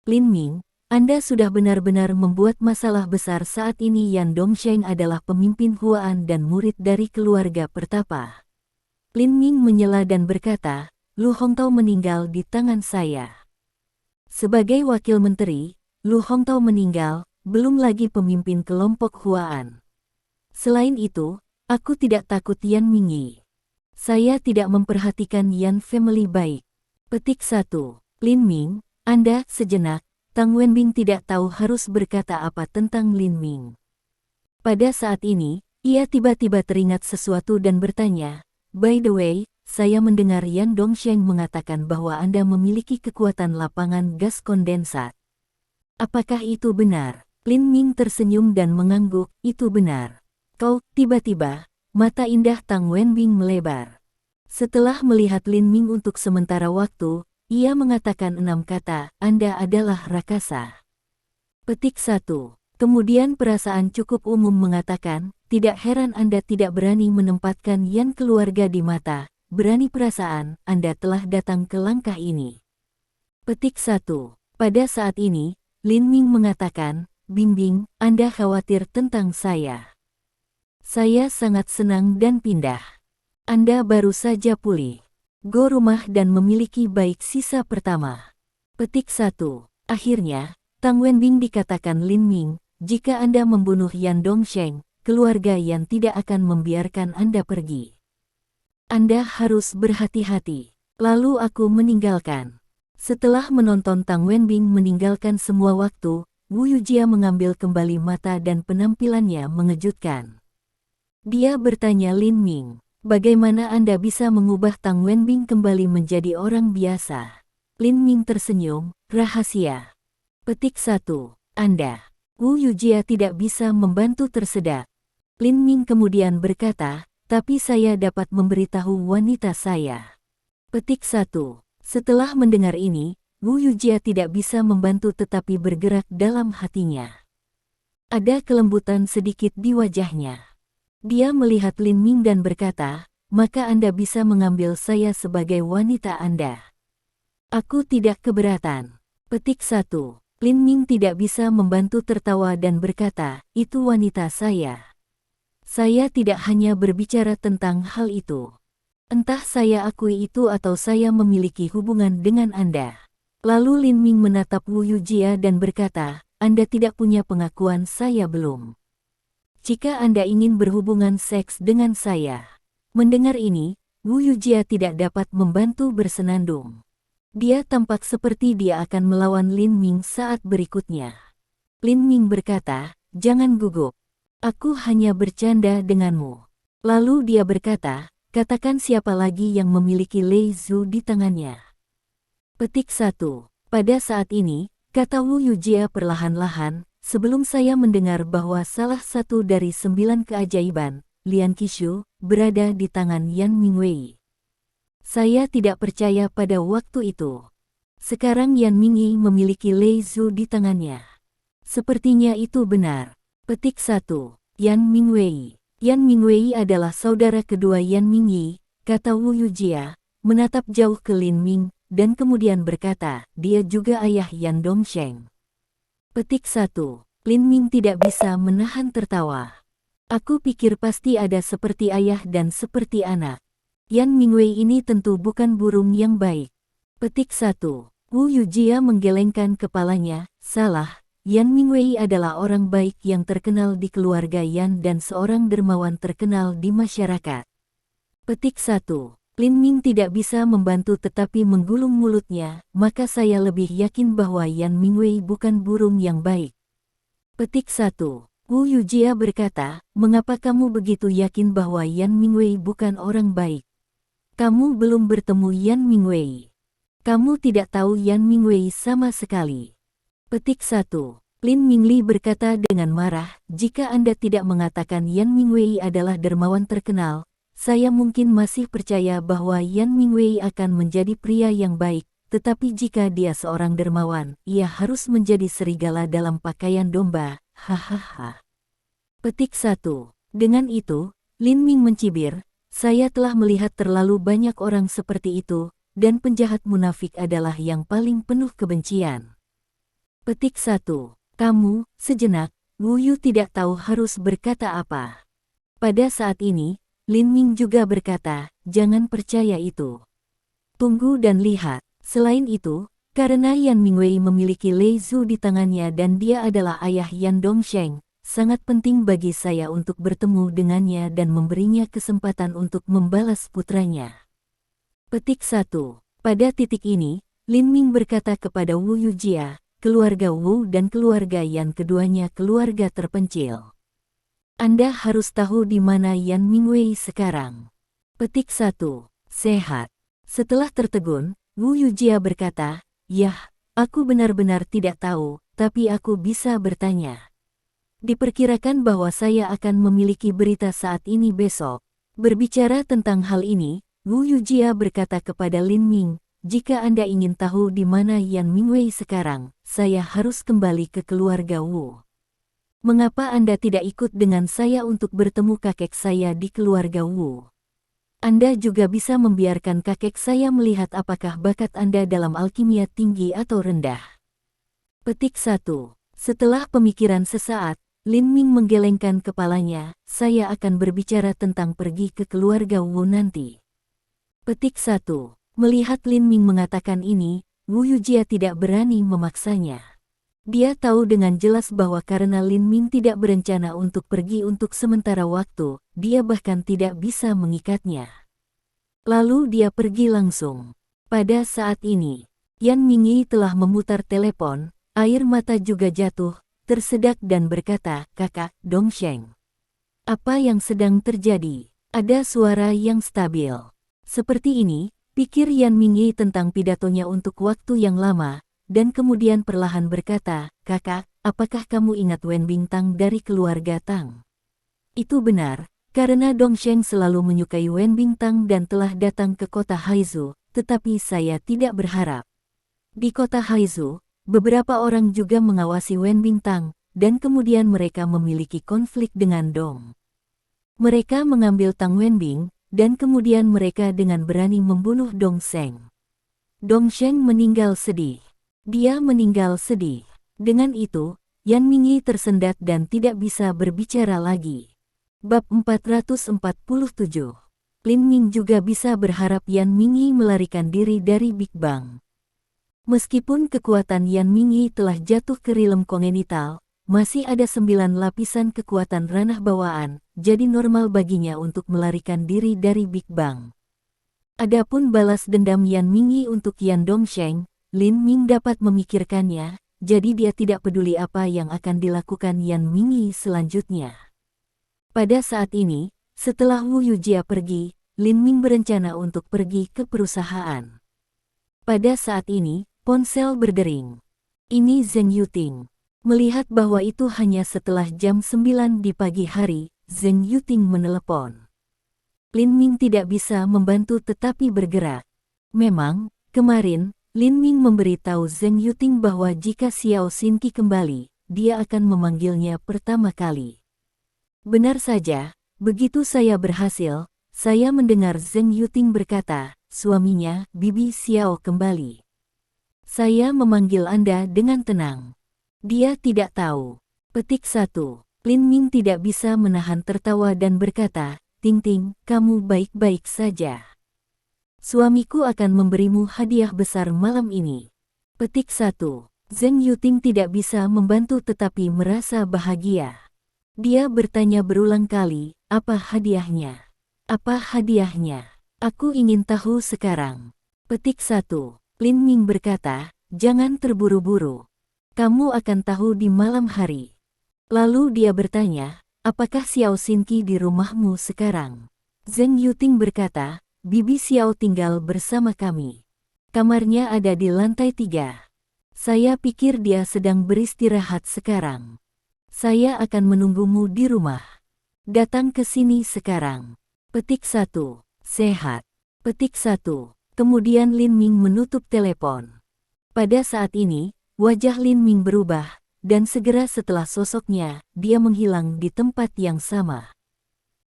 Lin Ming, Anda sudah benar-benar membuat masalah besar saat ini. Yan Dongsheng adalah pemimpin Huaan dan murid dari keluarga pertapa. Lin Ming menyela dan berkata, Lu Hongtao meninggal di tangan saya. Sebagai wakil menteri, Lu Hongtao meninggal, belum lagi pemimpin kelompok Huaan. Selain itu, aku tidak takut Yan Mingyi. Saya tidak memperhatikan Yan family baik. Petik 1. Lin Ming, Anda sejenak. Tang Wenbing tidak tahu harus berkata apa tentang Lin Ming. Pada saat ini, ia tiba-tiba teringat sesuatu dan bertanya, by the way, saya mendengar Yan Dongsheng mengatakan bahwa Anda memiliki kekuatan lapangan gas kondensat. Apakah itu benar? Lin Ming tersenyum dan mengangguk, itu benar. Kau, tiba-tiba, mata indah Tang Wenbing melebar. Setelah melihat Lin Ming untuk sementara waktu, ia mengatakan 6 kata, Anda adalah rakasa. Petik 1. Kemudian perasaan cukup umum mengatakan, tidak heran Anda tidak berani menempatkan Yan keluarga di mata, berani perasaan, Anda telah datang ke langkah ini. Petik 1. Pada saat ini, Lin Ming mengatakan, Bingbing, Anda khawatir tentang saya. Saya sangat senang dan pindah. Anda baru saja pulih. Go rumah dan memiliki baik sisa pertama. Petik 1. Akhirnya, Tang Wenbing dikatakan Lin Ming, jika Anda membunuh Yan Dongsheng, keluarga Yan tidak akan membiarkan Anda pergi. Anda harus berhati-hati. Lalu aku meninggalkan. Setelah menonton Tang Wenbing meninggalkan semua waktu, Wu Yujia mengambil kembali mata dan penampilannya mengejutkan. Dia bertanya Lin Ming, bagaimana Anda bisa mengubah Tang Wenbing kembali menjadi orang biasa? Lin Ming tersenyum, rahasia. Petik 1. Anda. Wu Yujia tidak bisa membantu tersedak. Lin Ming kemudian berkata, tapi saya dapat memberitahu wanita saya. Petik 1. Setelah mendengar ini, Wu Yujia tidak bisa membantu tetapi bergerak dalam hatinya. Ada kelembutan sedikit di wajahnya. Dia melihat Lin Ming dan berkata, maka Anda bisa mengambil saya sebagai wanita Anda. Aku tidak keberatan. Petik 1. Lin Ming tidak bisa membantu tertawa dan berkata, itu wanita saya. Saya tidak hanya berbicara tentang hal itu. Entah saya akui itu atau saya memiliki hubungan dengan Anda. Lalu Lin Ming menatap Wu Yujia dan berkata, Anda tidak punya pengakuan saya belum. Jika Anda ingin berhubungan seks dengan saya. Mendengar ini, Wu Yujia tidak dapat membantu bersenandung. Dia tampak seperti dia akan melawan Lin Ming saat berikutnya. Lin Ming berkata, jangan gugup. Aku hanya bercanda denganmu. Lalu dia berkata, katakan siapa lagi yang memiliki Lei Zhu di tangannya. Petik 1. Pada saat ini, kata Wu Yujia perlahan-lahan, sebelum saya mendengar bahwa salah satu dari 9 keajaiban, Lian Qishu, berada di tangan Yan Mingwei. Saya tidak percaya pada waktu itu. Sekarang Yan Mingyi memiliki Lei Zhu di tangannya. Sepertinya itu benar. Petik 1. Yan Mingwei. Yan Mingwei adalah saudara kedua Yan Mingyi, kata Wu Yujia, menatap jauh ke Lin Ming, dan kemudian berkata, dia juga ayah Yan Dongsheng. Petik 1. Lin Ming tidak bisa menahan tertawa. Aku pikir pasti ada seperti ayah dan seperti anak. Yan Mingwei ini tentu bukan burung yang baik. Petik 1. Wu Yujia menggelengkan kepalanya, salah, Yan Mingwei adalah orang baik yang terkenal di keluarga Yan dan seorang dermawan terkenal di masyarakat. Petik 1. Lin Ming tidak bisa membantu tetapi menggulung mulutnya, maka saya lebih yakin bahwa Yan Mingwei bukan burung yang baik. Petik 1. Wu Yujia berkata, mengapa kamu begitu yakin bahwa Yan Mingwei bukan orang baik? Kamu belum bertemu Yan Mingwei. Kamu tidak tahu Yan Mingwei sama sekali. Petik 1. Lin Mingli berkata dengan marah, jika Anda tidak mengatakan Yan Mingwei adalah dermawan terkenal, saya mungkin masih percaya bahwa Yan Mingwei akan menjadi pria yang baik, tetapi jika dia seorang dermawan, ia harus menjadi serigala dalam pakaian domba, hahaha. Petik 1. Dengan itu, Lin Ming mencibir, saya telah melihat terlalu banyak orang seperti itu, dan penjahat munafik adalah yang paling penuh kebencian. Petik 1. Kamu, sejenak, Wu Yu tidak tahu harus berkata apa. Pada saat ini, Lin Ming juga berkata, jangan percaya itu. Tunggu dan lihat. Selain itu, karena Yan Mingwei memiliki Lei Zhu di tangannya dan dia adalah ayah Yan Dongsheng, sangat penting bagi saya untuk bertemu dengannya dan memberinya kesempatan untuk membalas putranya. Petik 1. Pada titik ini, Lin Ming berkata kepada Wu Yujia, keluarga Wu dan keluarga Yan keduanya keluarga terpencil. Anda harus tahu di mana Yan Mingwei sekarang. Petik 1. Sehat. Setelah tertegun, Wu Yujia berkata, yah, aku benar-benar tidak tahu, tapi aku bisa bertanya. Diperkirakan bahwa saya akan memiliki berita saat ini besok. Berbicara tentang hal ini, Wu Yujia berkata kepada Lin Ming, jika Anda ingin tahu di mana Yan Mingwei sekarang, saya harus kembali ke keluarga Wu. Mengapa Anda tidak ikut dengan saya untuk bertemu kakek saya di keluarga Wu? Anda juga bisa membiarkan kakek saya melihat apakah bakat Anda dalam alkimia tinggi atau rendah. Petik 1. Setelah pemikiran sesaat, Lin Ming menggelengkan kepalanya, saya akan berbicara tentang pergi ke keluarga Wu nanti. Petik 1. Melihat Lin Ming mengatakan ini, Wu Yujia tidak berani memaksanya. Dia tahu dengan jelas bahwa karena Lin Ming tidak berencana untuk pergi untuk sementara waktu, dia bahkan tidak bisa mengikatnya. Lalu dia pergi langsung. Pada saat ini, Yan Mingyi telah memutar telepon, air mata juga jatuh, tersedak dan berkata, kakak, Dongsheng. Apa yang sedang terjadi? Ada suara yang stabil. Seperti ini, pikir Yan Mingyi tentang pidatonya untuk waktu yang lama, dan kemudian perlahan berkata, kakak, apakah kamu ingat Wen Bingtang dari keluarga Tang? Itu benar, karena Dongsheng selalu menyukai Wen Bingtang dan telah datang ke kota Haizu, tetapi saya tidak berharap. Di kota Haizu, beberapa orang juga mengawasi Wen Bingtang, dan kemudian mereka memiliki konflik dengan Dong. Mereka mengambil Tang Wenbing, dan kemudian mereka dengan berani membunuh Dongsheng. Dongsheng meninggal sedih. Dia meninggal sedih. Dengan itu, Yan Mingyi tersendat dan tidak bisa berbicara lagi. Bab 447. Lin Ming juga bisa berharap Yan Mingyi melarikan diri dari Big Bang. Meskipun kekuatan Yan Mingyi telah jatuh ke rilem kongenital, masih ada 9 lapisan kekuatan ranah bawaan, jadi normal baginya untuk melarikan diri dari Big Bang. Adapun balas dendam Yan Mingyi untuk Yan Dongsheng, Lin Ming dapat memikirkannya, jadi dia tidak peduli apa yang akan dilakukan Yan Mingyi selanjutnya. Pada saat ini, setelah Wu Yujia pergi, Lin Ming berencana untuk pergi ke perusahaan. Pada saat ini, ponsel berdering. Ini Zheng Yuting. Melihat bahwa itu hanya setelah jam 9 di pagi hari, Zheng Yuting menelepon. Lin Ming tidak bisa membantu tetapi bergerak. Memang, kemarin, Lin Ming memberitahu Zheng Yuting bahwa jika Xiao Xinqi kembali, dia akan memanggilnya pertama kali. Benar saja, begitu saya berhasil, saya mendengar Zheng Yuting berkata, suaminya, Bibi Xiao kembali. Saya memanggil Anda dengan tenang. Dia tidak tahu. Petik 1. Lin Ming tidak bisa menahan tertawa dan berkata, Ting Ting, kamu baik-baik saja. Suamiku akan memberimu hadiah besar malam ini. Petik 1. Zheng Yuting tidak bisa membantu tetapi merasa bahagia. Dia bertanya berulang kali, apa hadiahnya? Apa hadiahnya? Aku ingin tahu sekarang. Petik 1. Lin Ming berkata, jangan terburu-buru. Kamu akan tahu di malam hari. Lalu dia bertanya, apakah Xiao Xinqi di rumahmu sekarang? Zheng Yuting berkata, Bibi Xiao tinggal bersama kami. Kamarnya ada di lantai 3. Saya pikir dia sedang beristirahat sekarang. Saya akan menunggumu di rumah. Datang ke sini sekarang. Petik 1. Sehat. Petik 1. Kemudian Lin Ming menutup telepon. Pada saat ini, wajah Lin Ming berubah, dan segera setelah sosoknya, dia menghilang di tempat yang sama.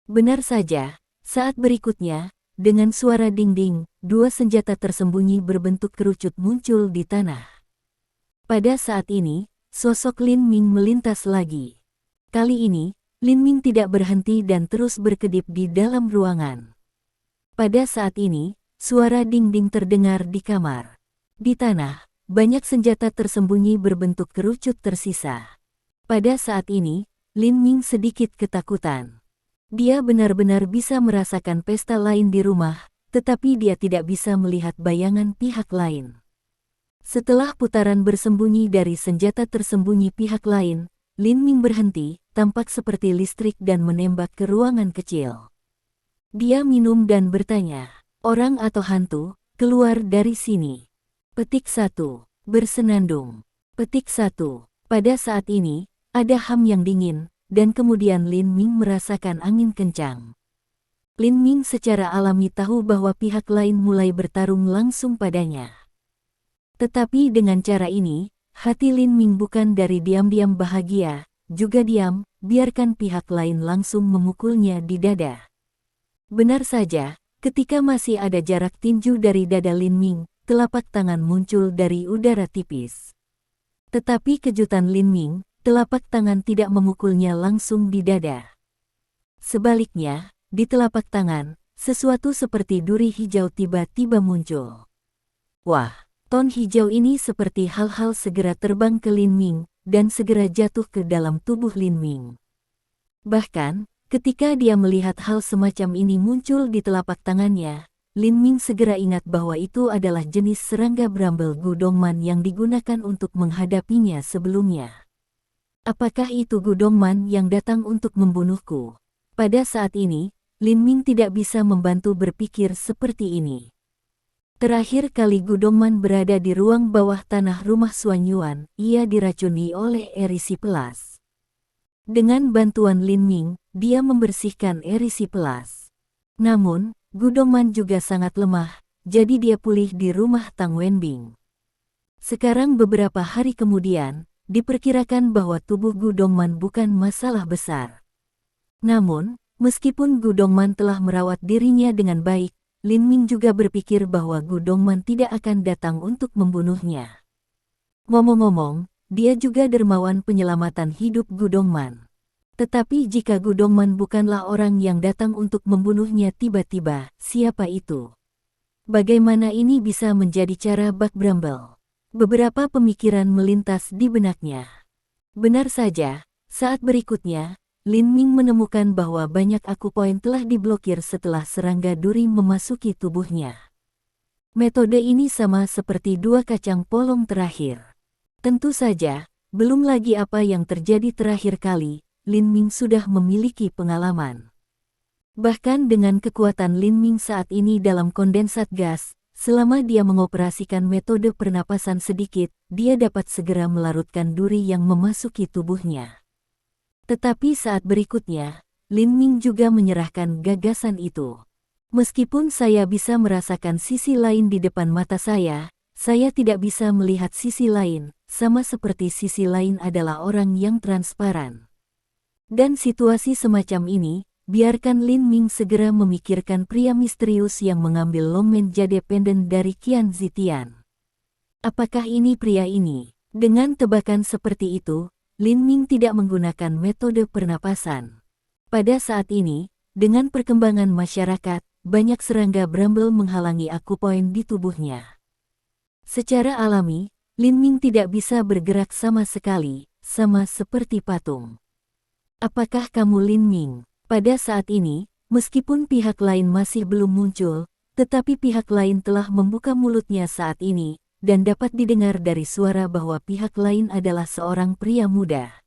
Benar saja, saat berikutnya, dengan suara ding-ding, dua senjata tersembunyi berbentuk kerucut muncul di tanah. Pada saat ini, sosok Lin Ming melintas lagi. Kali ini, Lin Ming tidak berhenti dan terus berkedip di dalam ruangan. Pada saat ini, suara ding-ding terdengar di kamar. Di tanah, banyak senjata tersembunyi berbentuk kerucut tersisa. Pada saat ini, Lin Ming sedikit ketakutan. Dia benar-benar bisa merasakan pesta lain di rumah, tetapi dia tidak bisa melihat bayangan pihak lain. Setelah putaran bersembunyi dari senjata tersembunyi pihak lain, Lin Ming berhenti, tampak seperti listrik dan menembak ke ruangan kecil. Dia minum dan bertanya, orang atau hantu, keluar dari sini. Petik 1. Bersenandung. Petik 1. Pada saat ini, ada ham yang dingin, dan kemudian Lin Ming merasakan angin kencang. Lin Ming secara alami tahu bahwa pihak lain mulai bertarung langsung padanya. Tetapi dengan cara ini, hati Lin Ming bukan dari diam-diam bahagia, juga diam, biarkan pihak lain langsung memukulnya di dada. Benar saja, ketika masih ada jarak tinju dari dada Lin Ming, telapak tangan muncul dari udara tipis. Tetapi kejutan Lin Ming, telapak tangan tidak memukulnya langsung di dada. Sebaliknya, di telapak tangan, sesuatu seperti duri hijau tiba-tiba muncul. Wah! Ton hijau ini seperti hal-hal segera terbang ke Lin Ming, dan segera jatuh ke dalam tubuh Lin Ming. Bahkan, ketika dia melihat hal semacam ini muncul di telapak tangannya, Lin Ming segera ingat bahwa itu adalah jenis serangga Bramble Gudongman yang digunakan untuk menghadapinya sebelumnya. Apakah itu Gudongman yang datang untuk membunuhku? Pada saat ini, Lin Ming tidak bisa membantu berpikir seperti ini. Terakhir kali Gudongman berada di ruang bawah tanah rumah Xuan Yuan, ia diracuni oleh Erysipelas. Dengan bantuan Lin Ming, dia membersihkan Erysipelas. Namun, Gudongman juga sangat lemah, jadi dia pulih di rumah Tang Wenbing. Sekarang beberapa hari kemudian, diperkirakan bahwa tubuh Gudongman bukan masalah besar. Namun, meskipun Gudongman telah merawat dirinya dengan baik, Lin Ming juga berpikir bahwa Gudongman tidak akan datang untuk membunuhnya. Ngomong-ngomong, dia juga dermawan penyelamatan hidup Gudongman. Tetapi jika Gudongman bukanlah orang yang datang untuk membunuhnya tiba-tiba, siapa itu? Bagaimana ini bisa menjadi cara Buck Bramble? Beberapa pemikiran melintas di benaknya. Benar saja, saat berikutnya, Lin Ming menemukan bahwa banyak akupoin telah diblokir setelah serangga duri memasuki tubuhnya. Metode ini sama seperti dua kacang polong terakhir. Tentu saja, belum lagi apa yang terjadi terakhir kali, Lin Ming sudah memiliki pengalaman. Bahkan dengan kekuatan Lin Ming saat ini dalam kondensat gas, selama dia mengoperasikan metode pernapasan sedikit, dia dapat segera melarutkan duri yang memasuki tubuhnya. Tetapi saat berikutnya, Lin Ming juga menyerahkan gagasan itu. Meskipun saya bisa merasakan sisi lain di depan mata saya tidak bisa melihat sisi lain, sama seperti sisi lain adalah orang yang transparan. Dan situasi semacam ini, biarkan Lin Ming segera memikirkan pria misterius yang mengambil Longmen Jade Pendant dari Qian Zitian. Apakah ini pria ini? Dengan tebakan seperti itu, Lin Ming tidak menggunakan metode pernapasan. Pada saat ini, dengan perkembangan masyarakat, banyak serangga Bramble menghalangi akupoin di tubuhnya. Secara alami, Lin Ming tidak bisa bergerak sama sekali, sama seperti patung. Apakah kamu Lin Ming? Pada saat ini, meskipun pihak lain masih belum muncul, tetapi pihak lain telah membuka mulutnya saat ini, dan dapat didengar dari suara bahwa pihak lain adalah seorang pria muda.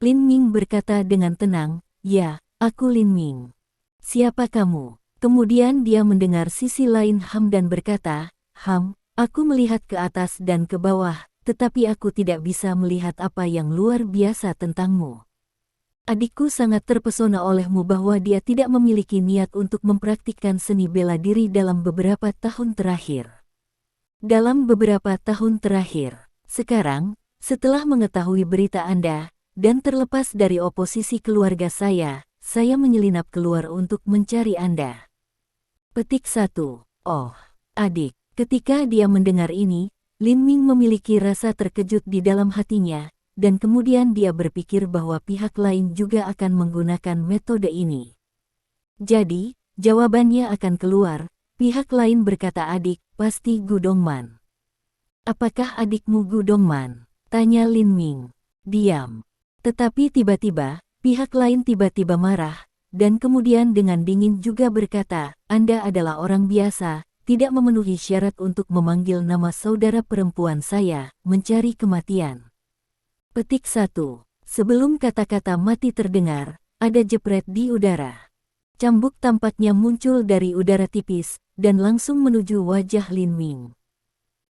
Lin Ming berkata dengan tenang, "Ya, aku Lin Ming." "Siapa kamu?" Kemudian dia mendengar sisi lain Ham dan berkata, "Ham, aku melihat ke atas dan ke bawah, tetapi aku tidak bisa melihat apa yang luar biasa tentangmu. Adikku sangat terpesona olehmu bahwa dia tidak memiliki niat untuk mempraktikkan seni bela diri dalam beberapa tahun terakhir. Dalam beberapa tahun terakhir, sekarang, setelah mengetahui berita Anda, dan terlepas dari oposisi keluarga saya menyelinap keluar untuk mencari Anda." Petik 1. Oh, adik. Ketika dia mendengar ini, Lin Ming memiliki rasa terkejut di dalam hatinya, dan kemudian dia berpikir bahwa pihak lain juga akan menggunakan metode ini. Jadi, jawabannya akan keluar, pihak lain berkata adik, pasti Gu Dongman. "Apakah adikmu Gu Dongman?" tanya Lin Ming. Diam. Tetapi tiba-tiba, pihak lain tiba-tiba marah, dan kemudian dengan dingin juga berkata, "Anda adalah orang biasa, tidak memenuhi syarat untuk memanggil nama saudara perempuan saya, mencari kematian." Petik 1. Sebelum kata-kata mati terdengar, ada jepret di udara. Cambuk tampaknya muncul dari udara tipis, dan langsung menuju wajah Lin Ming.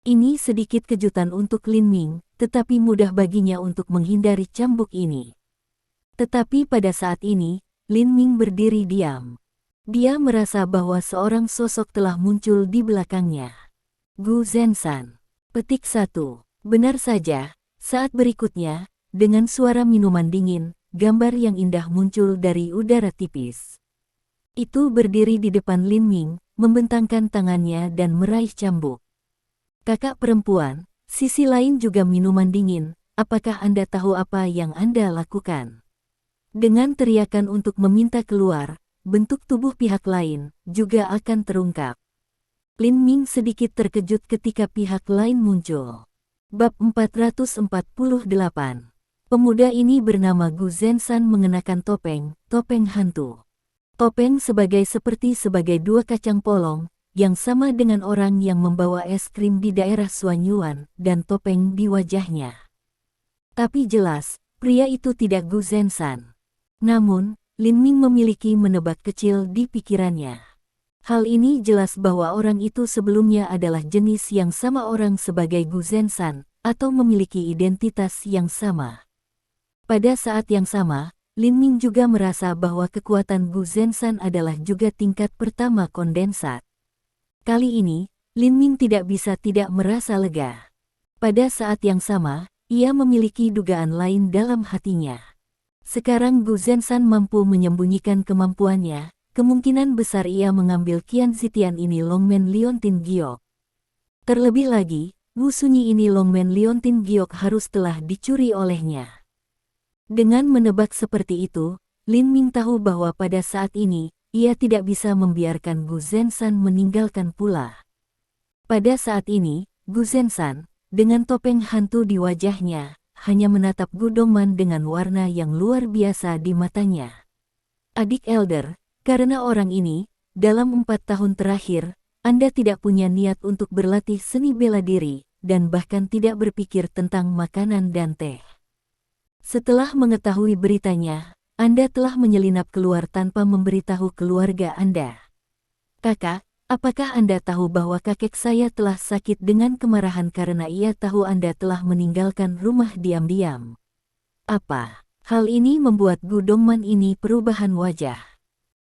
Ini sedikit kejutan untuk Lin Ming, tetapi mudah baginya untuk menghindari cambuk ini. Tetapi pada saat ini, Lin Ming berdiri diam. Dia merasa bahwa seorang sosok telah muncul di belakangnya. Gu Zenshan. Petik 1. Benar saja, saat berikutnya, dengan suara minuman dingin, gambar yang indah muncul dari udara tipis. Itu berdiri di depan Lin Ming, membentangkan tangannya dan meraih cambuk. "Kakak perempuan, sisi lain juga minuman dingin, apakah Anda tahu apa yang Anda lakukan?" Dengan teriakan untuk meminta keluar, bentuk tubuh pihak lain juga akan terungkap. Lin Ming sedikit terkejut ketika pihak lain muncul. Bab 448. Pemuda ini bernama Gu Zenshan mengenakan topeng hantu. Topeng seperti dua kacang polong, yang sama dengan orang yang membawa es krim di daerah Suanyuan, dan topeng di wajahnya. Tapi jelas, pria itu tidak Gu Zenshan. Namun, Lin Ming memiliki menebak kecil di pikirannya. Hal ini jelas bahwa orang itu sebelumnya adalah jenis yang sama orang sebagai Gu Zenshan, atau memiliki identitas yang sama. Pada saat yang sama, Lin Ming juga merasa bahwa kekuatan Gu Zenshan adalah juga tingkat pertama kondensat. Kali ini, Lin Ming tidak bisa tidak merasa lega. Pada saat yang sama, ia memiliki dugaan lain dalam hatinya. Sekarang Gu Zenshan mampu menyembunyikan kemampuannya, kemungkinan besar ia mengambil Qian Zitian ini Longmen Liontin Giok. Terlebih lagi, Wu Sunyi ini Longmen Liontin Giok harus telah dicuri olehnya. Dengan menebak seperti itu, Lin Ming tahu bahwa pada saat ini, ia tidak bisa membiarkan Gu Zenshan meninggalkan pula. Pada saat ini, Gu Zenshan, dengan topeng hantu di wajahnya, hanya menatap Gu Dongman dengan warna yang luar biasa di matanya. "Adik elder, karena orang ini, dalam 4 tahun terakhir, Anda tidak punya niat untuk berlatih seni bela diri, dan bahkan tidak berpikir tentang makanan dan teh. Setelah mengetahui beritanya, Anda telah menyelinap keluar tanpa memberitahu keluarga Anda. Kakak, apakah Anda tahu bahwa kakek saya telah sakit dengan kemarahan karena ia tahu Anda telah meninggalkan rumah diam-diam?" Apa? Hal ini membuat Gu Dongman ini perubahan wajah.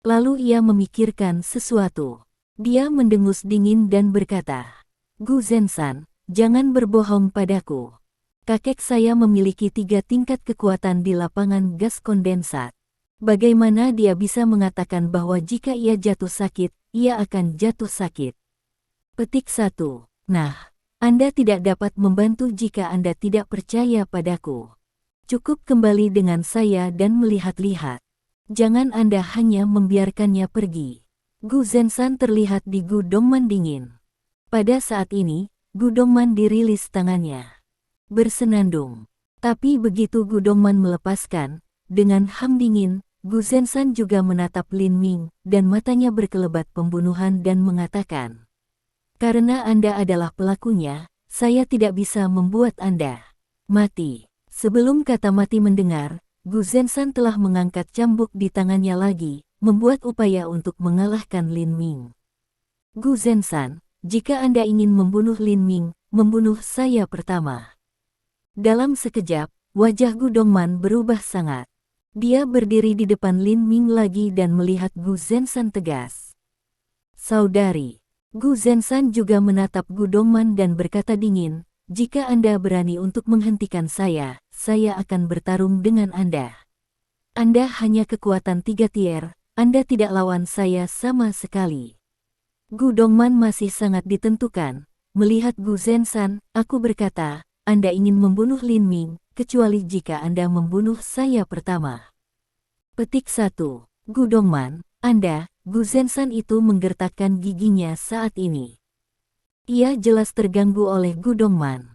Lalu ia memikirkan sesuatu. Dia mendengus dingin dan berkata, "Gu Zenshan, jangan berbohong padaku. Kakek saya memiliki 3 tingkat kekuatan di lapangan gas kondensat. Bagaimana dia bisa mengatakan bahwa jika ia jatuh sakit, ia akan jatuh sakit?" Petik 1. Nah, Anda tidak dapat membantu jika Anda tidak percaya padaku. Cukup kembali dengan saya dan melihat-lihat. Jangan Anda hanya membiarkannya pergi. Gu Zenshan terlihat di Gu Dongman dingin. Pada saat ini, Gu Dongman dirilis tangannya. Bersenandung. Tapi begitu Gu Dongman melepaskan, dengan ham dingin, Gu Zenshan juga menatap Lin Ming, dan matanya berkelebat pembunuhan dan mengatakan, "Karena Anda adalah pelakunya, saya tidak bisa membuat Anda mati." Sebelum kata mati mendengar, Gu Zenshan telah mengangkat cambuk di tangannya lagi, membuat upaya untuk mengalahkan Lin Ming. "Gu Zenshan, jika Anda ingin membunuh Lin Ming, membunuh saya pertama." Dalam sekejap, wajah Gu Dongman berubah sangat. Dia berdiri di depan Lin Ming lagi dan melihat Gu Zenshan tegas. "Saudari." Gu Zenshan juga menatap Gu Dongman dan berkata dingin, "Jika Anda berani untuk menghentikan saya akan bertarung dengan Anda. Anda hanya kekuatan 3 tier, Anda tidak lawan saya sama sekali." Gu Dongman masih sangat ditentukan. Melihat Gu Zenshan, "Aku berkata, Anda ingin membunuh Lin Ming, kecuali jika Anda membunuh saya pertama." Petik 1. Gu Dongman, Anda, Gu Zenshan itu menggertakkan giginya saat ini. Ia jelas terganggu oleh Gu Dongman.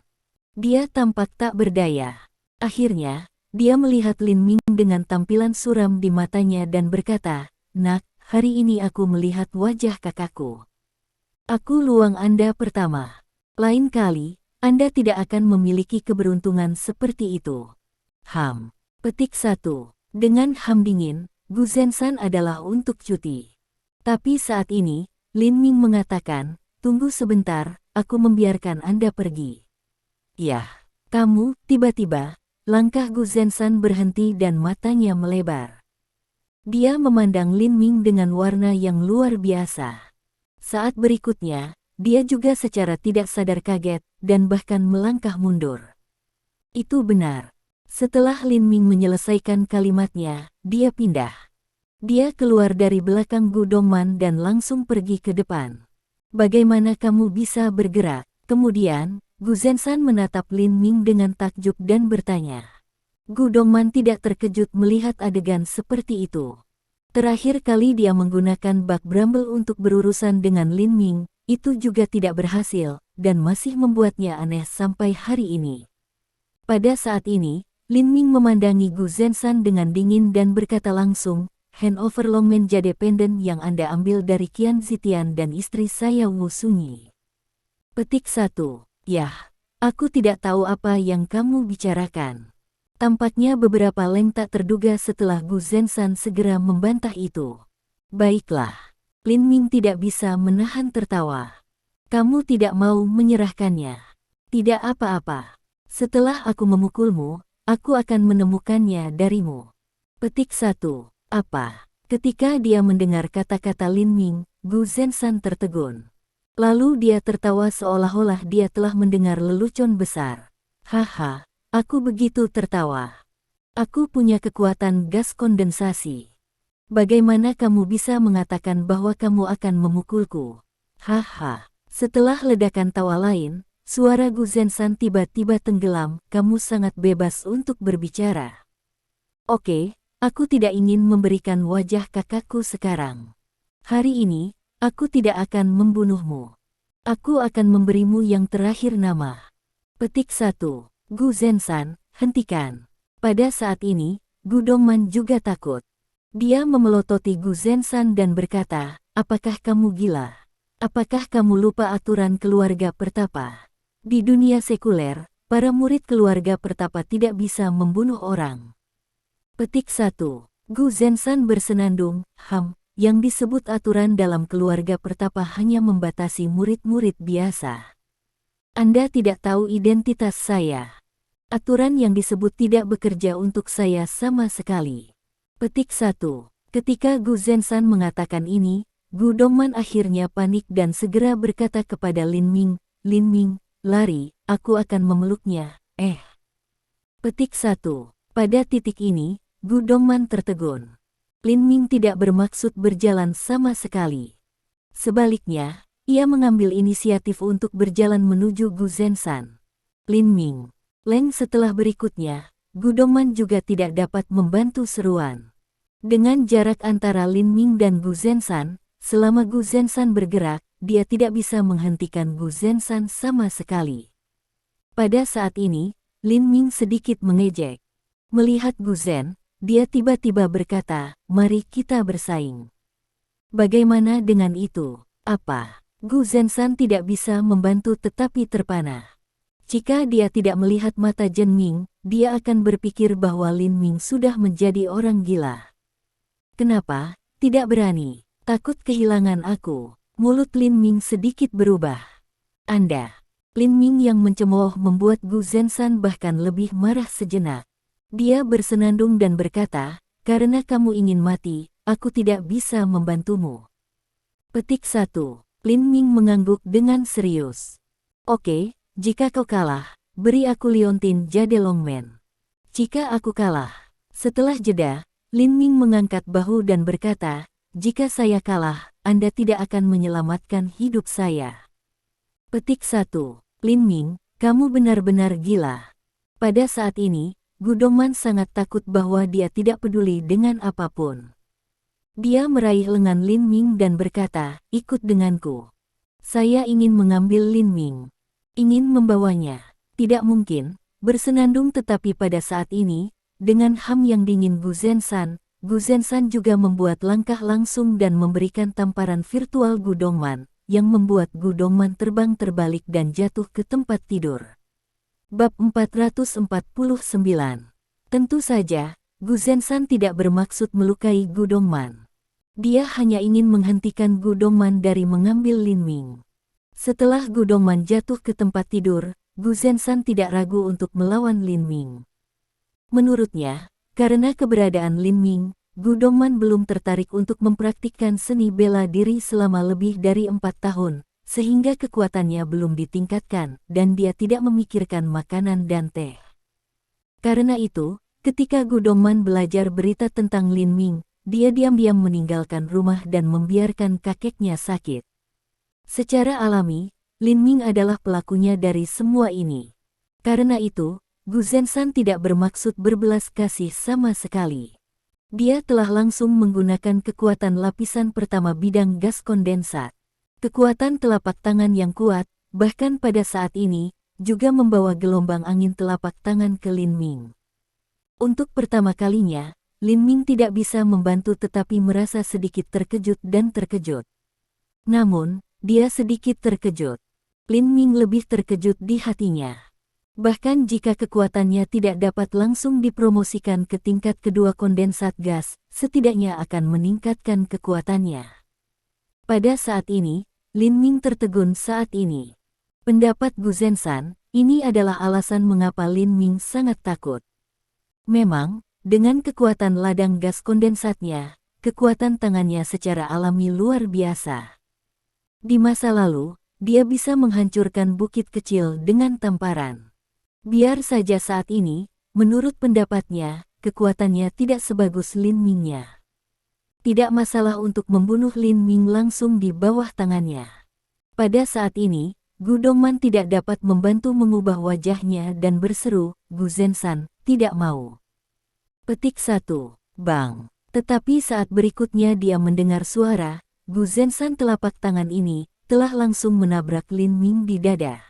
Dia tampak tak berdaya. Akhirnya, dia melihat Lin Ming dengan tampilan suram di matanya dan berkata, "Nak, hari ini aku melihat wajah kakakku. Aku luang Anda pertama. Lain kali, Anda tidak akan memiliki keberuntungan seperti itu." Ham. Petik 1. Dengan ham dingin, Gu Zenshan adalah untuk cuti. Tapi saat ini, Lin Ming mengatakan, "Tunggu sebentar, aku membiarkan Anda pergi." "Yah, kamu." Tiba-tiba, langkah Gu Zenshan berhenti dan matanya melebar. Dia memandang Lin Ming dengan warna yang luar biasa. Saat berikutnya, dia juga secara tidak sadar kaget, dan bahkan melangkah mundur. Itu benar. Setelah Lin Ming menyelesaikan kalimatnya, dia pindah. Dia keluar dari belakang Gu Dongman dan langsung pergi ke depan. "Bagaimana kamu bisa bergerak?" Kemudian, Gu Zenshan menatap Lin Ming dengan takjub dan bertanya. Gu Dongman tidak terkejut melihat adegan seperti itu. Terakhir kali dia menggunakan bak Bramble untuk berurusan dengan Lin Ming, itu juga tidak berhasil, dan masih membuatnya aneh sampai hari ini. Pada saat ini, Lin Ming memandangi Gu Zenshan dengan dingin dan berkata langsung, "Handover Longmen Jade Pendant yang Anda ambil dari Qian Zitian dan istri saya Wu Sunyi." Petik 1. "Yah, aku tidak tahu apa yang kamu bicarakan." Tampaknya beberapa leng tak terduga setelah Gu Zenshan segera membantah itu. "Baiklah." Lin Ming tidak bisa menahan tertawa. "Kamu tidak mau menyerahkannya?" "Tidak apa-apa. Setelah aku memukulmu, aku akan menemukannya darimu." Petik 1. "Apa?" Ketika dia mendengar kata-kata Lin Ming, Gu Zenshan tertegun. Lalu dia tertawa seolah-olah dia telah mendengar lelucon besar. "Haha, aku begitu tertawa. Aku punya kekuatan gas kondensasi. Bagaimana kamu bisa mengatakan bahwa kamu akan memukulku?" "Haha." Setelah ledakan tawa lain, suara Gu Zenshan tiba-tiba tenggelam. "Kamu sangat bebas untuk berbicara. Oke, aku tidak ingin memberikan wajah kakakku sekarang. Hari ini, aku tidak akan membunuhmu. Aku akan memberimu yang terakhir nama." Petik 1. Gu Zenshan, hentikan. Pada saat ini, Gu Dongman juga takut. Dia memelototi Gu Zenshan dan berkata, "Apakah kamu gila? Apakah kamu lupa aturan keluarga pertapa? Di dunia sekuler, para murid keluarga pertapa tidak bisa membunuh orang." Petik 1. Gu Zenshan bersenandung, yang disebut aturan dalam keluarga pertapa hanya membatasi murid-murid biasa. Anda tidak tahu identitas saya. Aturan yang disebut tidak bekerja untuk saya sama sekali." Petik 1. Ketika Gu Zenshan mengatakan ini, Gu Dongman akhirnya panik dan segera berkata kepada Lin Ming, "Lin Ming, lari, aku akan memeluknya." Petik 1. Pada titik ini, Gu Dongman tertegun. Lin Ming tidak bermaksud berjalan sama sekali. Sebaliknya, ia mengambil inisiatif untuk berjalan menuju Gu Zenshan. Lin Ming. Leng setelah berikutnya, Gu Dongman juga tidak dapat membantu seruan. Dengan jarak antara Lin Ming dan Gu Zenshan, selama Gu Zenshan bergerak, dia tidak bisa menghentikan Gu Zenshan sama sekali. Pada saat ini, Lin Ming sedikit mengejek. Melihat Gu Zhen, dia tiba-tiba berkata, "Mari kita bersaing." Bagaimana dengan itu? Apa? Gu Zenshan tidak bisa membantu tetapi terpana. Jika dia tidak melihat mata Zhen Ming, dia akan berpikir bahwa Lin Ming sudah menjadi orang gila. Kenapa? Tidak berani. Takut kehilangan aku. Mulut Lin Ming sedikit berubah. Anda. Lin Ming yang mencemooh membuat Gu Zenshan bahkan lebih marah sejenak. Dia bersenandung dan berkata, "Karena kamu ingin mati, aku tidak bisa membantumu." Petik 1. Lin Ming mengangguk dengan serius. "Oke, jika kau kalah, beri aku liontin jade Longmen." "Jika aku kalah." Setelah jeda, Lin Ming mengangkat bahu dan berkata, "Jika saya kalah, Anda tidak akan menyelamatkan hidup saya." Petik 1. Lin Ming, kamu benar-benar gila. Pada saat ini, Gu Dongman sangat takut bahwa dia tidak peduli dengan apapun. Dia meraih lengan Lin Ming dan berkata, "Ikut denganku." "Saya ingin mengambil Lin Ming. Ingin membawanya." "Tidak mungkin." Bersenandung tetapi pada saat ini, dengan ham yang dingin Gu Zenshan juga membuat langkah langsung dan memberikan tamparan virtual Gu Dongman, yang membuat Gu Dongman terbang terbalik dan jatuh ke tempat tidur. Bab 449. Tentu saja, Gu Zenshan tidak bermaksud melukai Gu Dongman. Dia hanya ingin menghentikan Gu Dongman dari mengambil Lin Ming. Setelah Gu Dongman jatuh ke tempat tidur, Gu Zenshan tidak ragu untuk melawan Lin Ming. Menurutnya, karena keberadaan Lin Ming, Gu Dongman belum tertarik untuk mempraktikkan seni bela diri selama lebih dari 4 tahun, sehingga kekuatannya belum ditingkatkan, dan dia tidak memikirkan makanan dan teh. Karena itu, ketika Gu Dongman belajar berita tentang Lin Ming, dia diam-diam meninggalkan rumah dan membiarkan kakeknya sakit. Secara alami, Lin Ming adalah pelakunya dari semua ini. Karena itu, Gu Zenshan tidak bermaksud berbelas kasih sama sekali. Dia telah langsung menggunakan kekuatan lapisan pertama bidang gas kondensat. Kekuatan telapak tangan yang kuat, bahkan pada saat ini, juga membawa gelombang angin telapak tangan ke Lin Ming. Untuk pertama kalinya, Lin Ming tidak bisa membantu tetapi merasa sedikit terkejut dan terkejut. Namun, dia sedikit terkejut. Lin Ming lebih terkejut di hatinya. Bahkan jika kekuatannya tidak dapat langsung dipromosikan ke tingkat kedua kondensat gas, setidaknya akan meningkatkan kekuatannya. Pada saat ini, Lin Ming tertegun saat ini. Pendapat Gu Zenshan, ini adalah alasan mengapa Lin Ming sangat takut. Memang, dengan kekuatan ladang gas kondensatnya, kekuatan tangannya secara alami luar biasa. Di masa lalu, dia bisa menghancurkan bukit kecil dengan tamparan. Biar saja saat ini, menurut pendapatnya, kekuatannya tidak sebagus Lin Mingnya. Tidak masalah untuk membunuh Lin Ming langsung di bawah tangannya. Pada saat ini, Gu Dongman tidak dapat membantu mengubah wajahnya dan berseru, "Gu Zenshan, tidak mau." Petik 1. Bang. Tetapi saat berikutnya dia mendengar suara, Gu Zenshan telapak tangan ini, telah langsung menabrak Lin Ming di dada.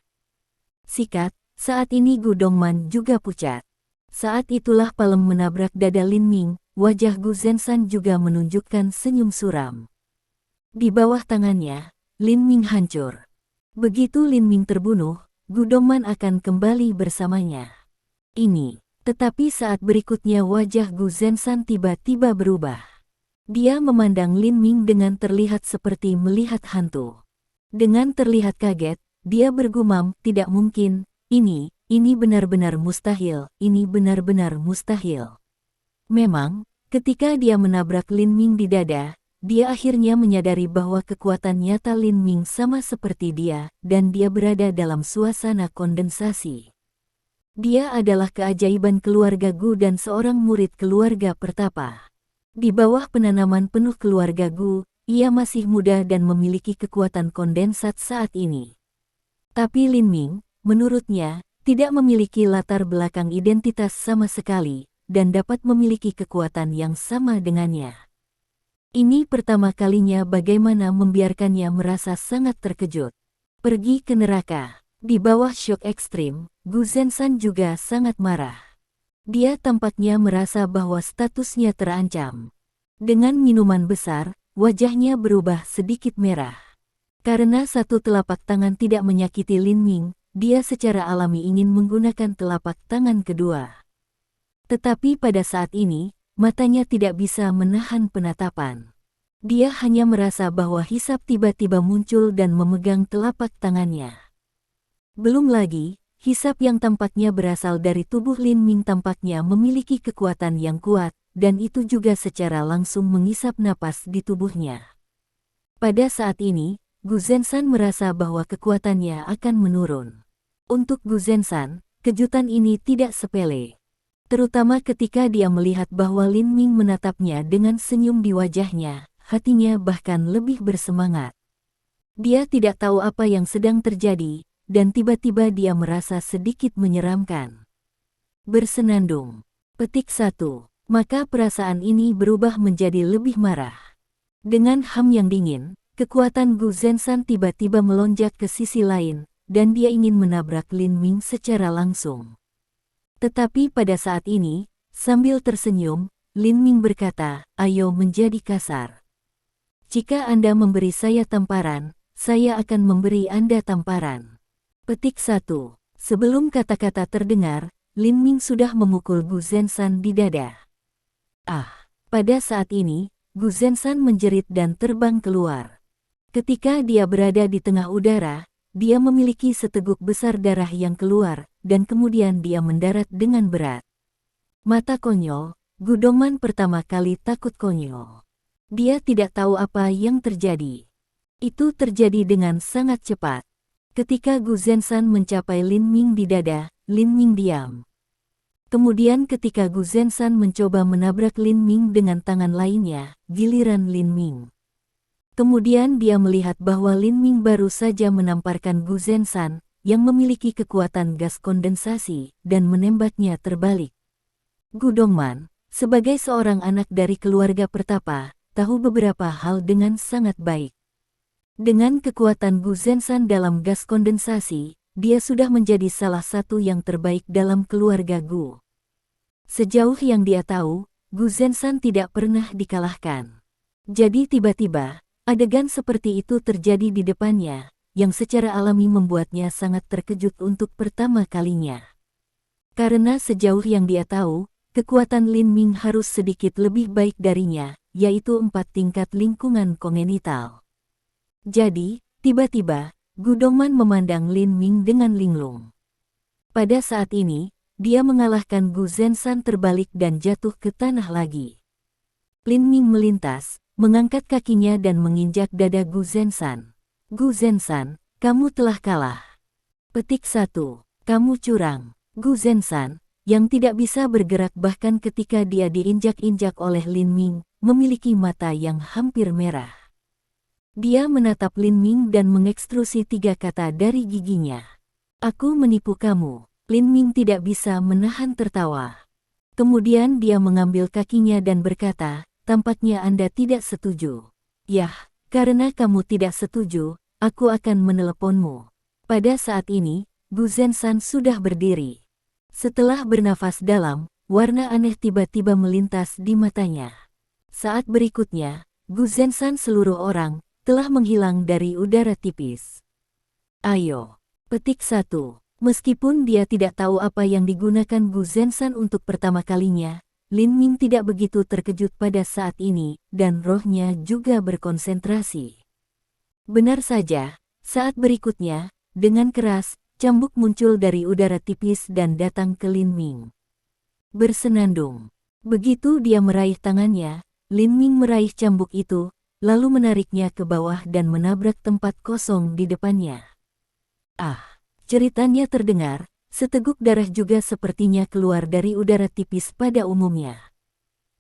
Sikat. Saat ini Gu Dongman juga pucat. Saat itulah palem menabrak dada Lin Ming, wajah Gu Zenshan juga menunjukkan senyum suram. Di bawah tangannya, Lin Ming hancur. Begitu Lin Ming terbunuh, Gu Dongman akan kembali bersamanya. Tetapi saat berikutnya wajah Gu Zenshan tiba-tiba berubah. Dia memandang Lin Ming dengan terlihat seperti melihat hantu. Dengan terlihat kaget, dia bergumam, "Tidak mungkin. Ini benar-benar mustahil, ini benar-benar mustahil." Memang, ketika dia menabrak Lin Ming di dada, dia akhirnya menyadari bahwa kekuatan nyata Lin Ming sama seperti dia, dan dia berada dalam suasana kondensasi. Dia adalah keajaiban keluarga Gu dan seorang murid keluarga pertapa. Di bawah penanaman penuh keluarga Gu, ia masih muda dan memiliki kekuatan kondensat saat ini. Tapi Lin Ming, menurutnya, tidak memiliki latar belakang identitas sama sekali, dan dapat memiliki kekuatan yang sama dengannya. Ini pertama kalinya bagaimana membiarkannya merasa sangat terkejut. Pergi ke neraka. Di bawah syok ekstrim, Gu Zenshan juga sangat marah. Dia tampaknya merasa bahwa statusnya terancam. Dengan minuman besar, wajahnya berubah sedikit merah. Karena satu telapak tangan tidak menyakiti Lin Ming, dia secara alami ingin menggunakan telapak tangan kedua. Tetapi pada saat ini, matanya tidak bisa menahan penatapan. Dia hanya merasa bahwa hisap tiba-tiba muncul dan memegang telapak tangannya. Belum lagi, hisap yang tampaknya berasal dari tubuh Lin Ming tampaknya memiliki kekuatan yang kuat, dan itu juga secara langsung mengisap napas di tubuhnya. Pada saat ini, Gu Zenshan merasa bahwa kekuatannya akan menurun. Untuk Gu Zenshan, kejutan ini tidak sepele. Terutama ketika dia melihat bahwa Lin Ming menatapnya dengan senyum di wajahnya, hatinya bahkan lebih bersemangat. Dia tidak tahu apa yang sedang terjadi, dan tiba-tiba dia merasa sedikit menyeramkan. Bersenandung. Petik 1. Maka perasaan ini berubah menjadi lebih marah. Dengan ham yang dingin, kekuatan Gu Zenshan tiba-tiba melonjak ke sisi lain, dan dia ingin menabrak Lin Ming secara langsung. Tetapi pada saat ini, sambil tersenyum, Lin Ming berkata, "Ayo menjadi kasar. Jika Anda memberi saya tamparan, saya akan memberi Anda tamparan." Petik 1. Sebelum kata-kata terdengar, Lin Ming sudah memukul Gu Zenshan di dada. Pada saat ini, Gu Zenshan menjerit dan terbang keluar. Ketika dia berada di tengah udara, dia memiliki seteguk besar darah yang keluar, dan kemudian dia mendarat dengan berat. Mata konyol, Gu Dongman pertama kali takut konyol. Dia tidak tahu apa yang terjadi. Itu terjadi dengan sangat cepat. Ketika Gu Zenshan mencapai Lin Ming di dada, Lin Ming diam. Kemudian ketika Gu Zenshan mencoba menabrak Lin Ming dengan tangan lainnya, giliran Lin Ming. Kemudian dia melihat bahwa Lin Ming baru saja menamparkan Gu Zenshan, yang memiliki kekuatan gas kondensasi, dan menembaknya terbalik. Gu Dongman, sebagai seorang anak dari keluarga pertapa, tahu beberapa hal dengan sangat baik. Dengan kekuatan Gu Zenshan dalam gas kondensasi, dia sudah menjadi salah satu yang terbaik dalam keluarga Gu. Sejauh yang dia tahu, Gu Zenshan tidak pernah dikalahkan. Jadi tiba-tiba, adegan seperti itu terjadi di depannya, yang secara alami membuatnya sangat terkejut untuk pertama kalinya. Karena sejauh yang dia tahu, kekuatan Lin Ming harus sedikit lebih baik darinya, yaitu 4 tingkat lingkungan kongenital. Jadi, tiba-tiba, Gu Dongman memandang Lin Ming dengan linglung. Pada saat ini, dia mengalahkan Gu Zenshan terbalik dan jatuh ke tanah lagi. Lin Ming melintas, mengangkat kakinya dan menginjak dada Gu Zenshan. "Gu Zenshan, kamu telah kalah." Petik 1. Kamu curang. Gu Zenshan, yang tidak bisa bergerak bahkan ketika dia diinjak-injak oleh Lin Ming, memiliki mata yang hampir merah. Dia menatap Lin Ming dan mengekstrusi 3 kata dari giginya. "Aku menipu kamu." Lin Ming tidak bisa menahan tertawa. Kemudian dia mengambil kakinya dan berkata, "Tampaknya Anda tidak setuju." "Yah, karena kamu tidak setuju, aku akan meneleponmu." Pada saat ini, Gu Zenshan sudah berdiri. Setelah bernafas dalam, warna aneh tiba-tiba melintas di matanya. Saat berikutnya, Gu Zenshan seluruh orang telah menghilang dari udara tipis. "Ayo." Petik 1. Meskipun dia tidak tahu apa yang digunakan Gu Zenshan untuk pertama kalinya, Lin Ming tidak begitu terkejut pada saat ini, dan rohnya juga berkonsentrasi. Benar saja, saat berikutnya, dengan keras, cambuk muncul dari udara tipis dan datang ke Lin Ming. Bersenandung. Begitu dia meraih tangannya, Lin Ming meraih cambuk itu, lalu menariknya ke bawah dan menabrak tempat kosong di depannya. Ceritanya terdengar, seteguk darah juga sepertinya keluar dari udara tipis pada umumnya.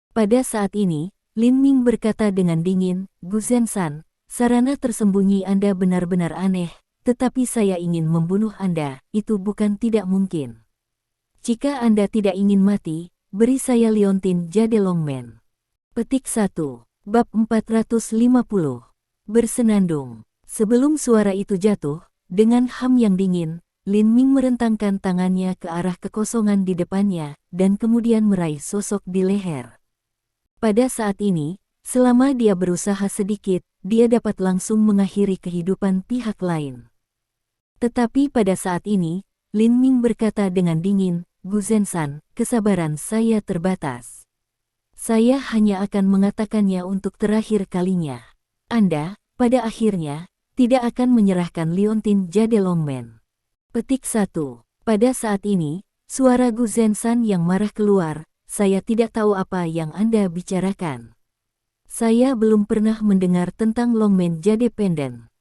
Pada saat ini, Lin Ming berkata dengan dingin, "Gu Zenshan, sarana tersembunyi Anda benar-benar aneh, tetapi saya ingin membunuh Anda, itu bukan tidak mungkin. Jika Anda tidak ingin mati, beri saya liontin jade Longmen." Petik 1. Bab 450. Bersenandung. Sebelum suara itu jatuh, dengan ham yang dingin, Lin Ming merentangkan tangannya ke arah kekosongan di depannya, dan kemudian meraih sosok di leher. Pada saat ini, selama dia berusaha sedikit, dia dapat langsung mengakhiri kehidupan pihak lain. Tetapi pada saat ini, Lin Ming berkata dengan dingin, "Gu Zenshan, kesabaran saya terbatas. Saya hanya akan mengatakannya untuk terakhir kalinya. Anda, pada akhirnya, tidak akan menyerahkan Liontin Jade Longmen." Petik 1. Pada saat ini, suara Gu Zenshan yang marah keluar, "Saya tidak tahu apa yang Anda bicarakan. Saya belum pernah mendengar tentang Longmen Jade Pendant.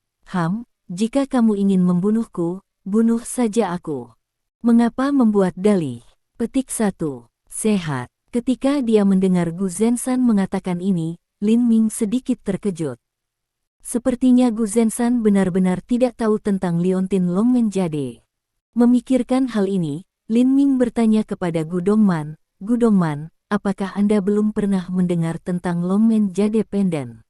Jika kamu ingin membunuhku, bunuh saja aku. Mengapa membuat dalih?" Petik 1. Sehat. Ketika dia mendengar Gu Zenshan mengatakan ini, Lin Ming sedikit terkejut. Sepertinya Gu Zenshan benar-benar tidak tahu tentang Liontin Longmen Jade. Memikirkan hal ini, Lin Ming bertanya kepada Gu Dongman, "Gu Dongman, apakah Anda belum pernah mendengar tentang Longmen Jade Pendant?"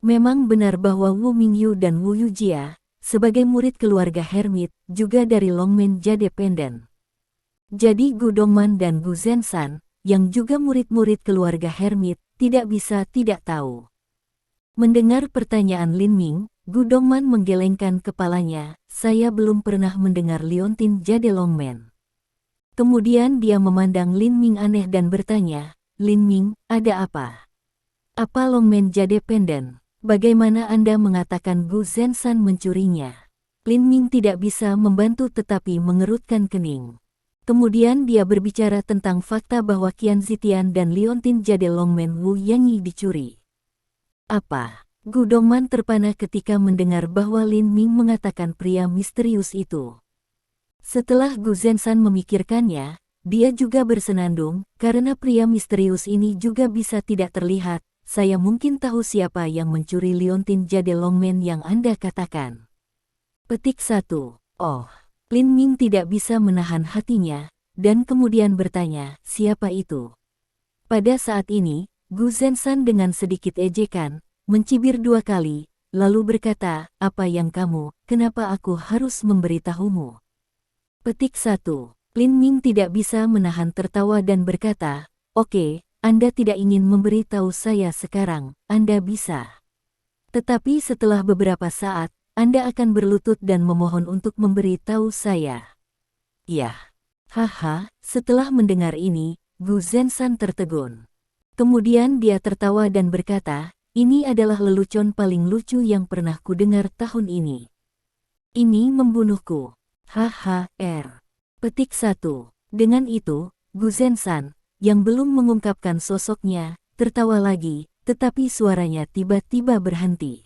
Memang benar bahwa Wu Mingyu dan Wu Yujia, sebagai murid keluarga Hermit, juga dari Longmen Jade Pendant. Jadi Gu Dongman dan Gu Zenshan, yang juga murid-murid keluarga Hermit, tidak bisa tidak tahu. Mendengar pertanyaan Lin Ming, Gu Dongman menggelengkan kepalanya, "Saya belum pernah mendengar Liontin Jade Longmen." Kemudian dia memandang Lin Ming aneh dan bertanya, "Lin Ming, ada apa? Apa Longmen Jade Pendant? Bagaimana Anda mengatakan Gu Zenshan mencurinya?" Lin Ming tidak bisa membantu tetapi mengerutkan kening. Kemudian dia berbicara tentang fakta bahwa Qian Zitian dan Liontin Jade Longmen Wu Yanyi dicuri. Apa? Gu Dongman terpana ketika mendengar bahwa Lin Ming mengatakan pria misterius itu. Setelah Gu Zenshan memikirkannya, dia juga bersenandung, karena pria misterius ini juga bisa tidak terlihat. "Saya mungkin tahu siapa yang mencuri Liontin Jade Longmen yang Anda katakan." Petik 1. Oh. Lin Ming tidak bisa menahan hatinya, dan kemudian bertanya, "Siapa itu?" Pada saat ini, Gu Zenshan dengan sedikit ejekan, mencibir 2 kali, lalu berkata, "Apa yang kamu, kenapa aku harus memberitahumu?" Petik 1. Lin Ming tidak bisa menahan tertawa dan berkata, "Oke, Anda tidak ingin memberitahu saya sekarang, Anda bisa. Tetapi setelah beberapa saat, Anda akan berlutut dan memohon untuk memberitahu saya." "Ya." Haha, setelah mendengar ini, Gu Zenshan tertegun. Kemudian dia tertawa dan berkata, "Ini adalah lelucon paling lucu yang pernah kudengar tahun ini. Ini membunuhku." Haha. Petik 1. Dengan itu, Gu Zenshan, yang belum mengungkapkan sosoknya, tertawa lagi, tetapi suaranya tiba-tiba berhenti.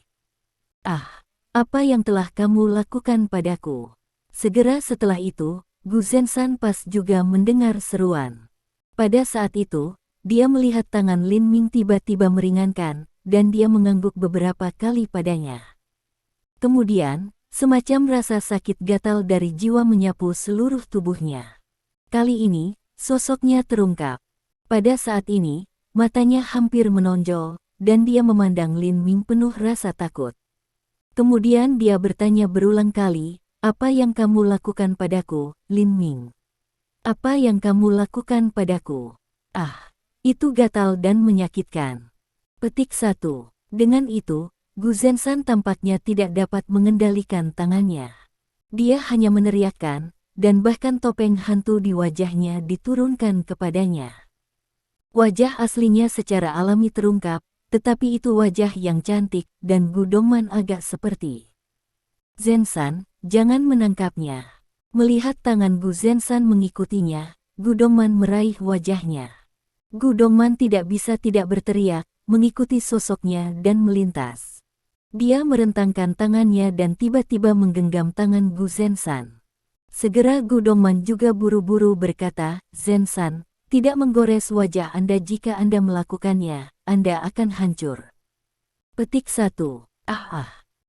"Ah. Apa yang telah kamu lakukan padaku?" Segera setelah itu, Gu Zenshan pas juga mendengar seruan. Pada saat itu, dia melihat tangan Lin Ming tiba-tiba meringankan, dan dia mengangguk beberapa kali padanya. Kemudian, semacam rasa sakit gatal dari jiwa menyapu seluruh tubuhnya. Kali ini, sosoknya terungkap. Pada saat ini, matanya hampir menonjol, dan dia memandang Lin Ming penuh rasa takut. Kemudian dia bertanya berulang kali, "Apa yang kamu lakukan padaku, Lin Ming? Apa yang kamu lakukan padaku?" Ah, itu gatal dan menyakitkan. Petik 1. Dengan itu, Gu Zenshan tampaknya tidak dapat mengendalikan tangannya. Dia hanya meneriakkan, dan bahkan topeng hantu di wajahnya diturunkan kepadanya. Wajah aslinya secara alami terungkap, tetapi itu wajah yang cantik, dan Gu Dongman agak seperti, "Zenshan, jangan menangkapnya." Melihat tangan Gu Zenshan mengikutinya, Gu Dongman meraih wajahnya. Gu Dongman tidak bisa tidak berteriak, mengikuti sosoknya dan melintas. Dia merentangkan tangannya dan tiba-tiba menggenggam tangan Gu Zenshan. Segera Gu Dongman juga buru-buru berkata, "Zenshan, tidak menggores wajah Anda jika Anda melakukannya, Anda akan hancur." Petik 1.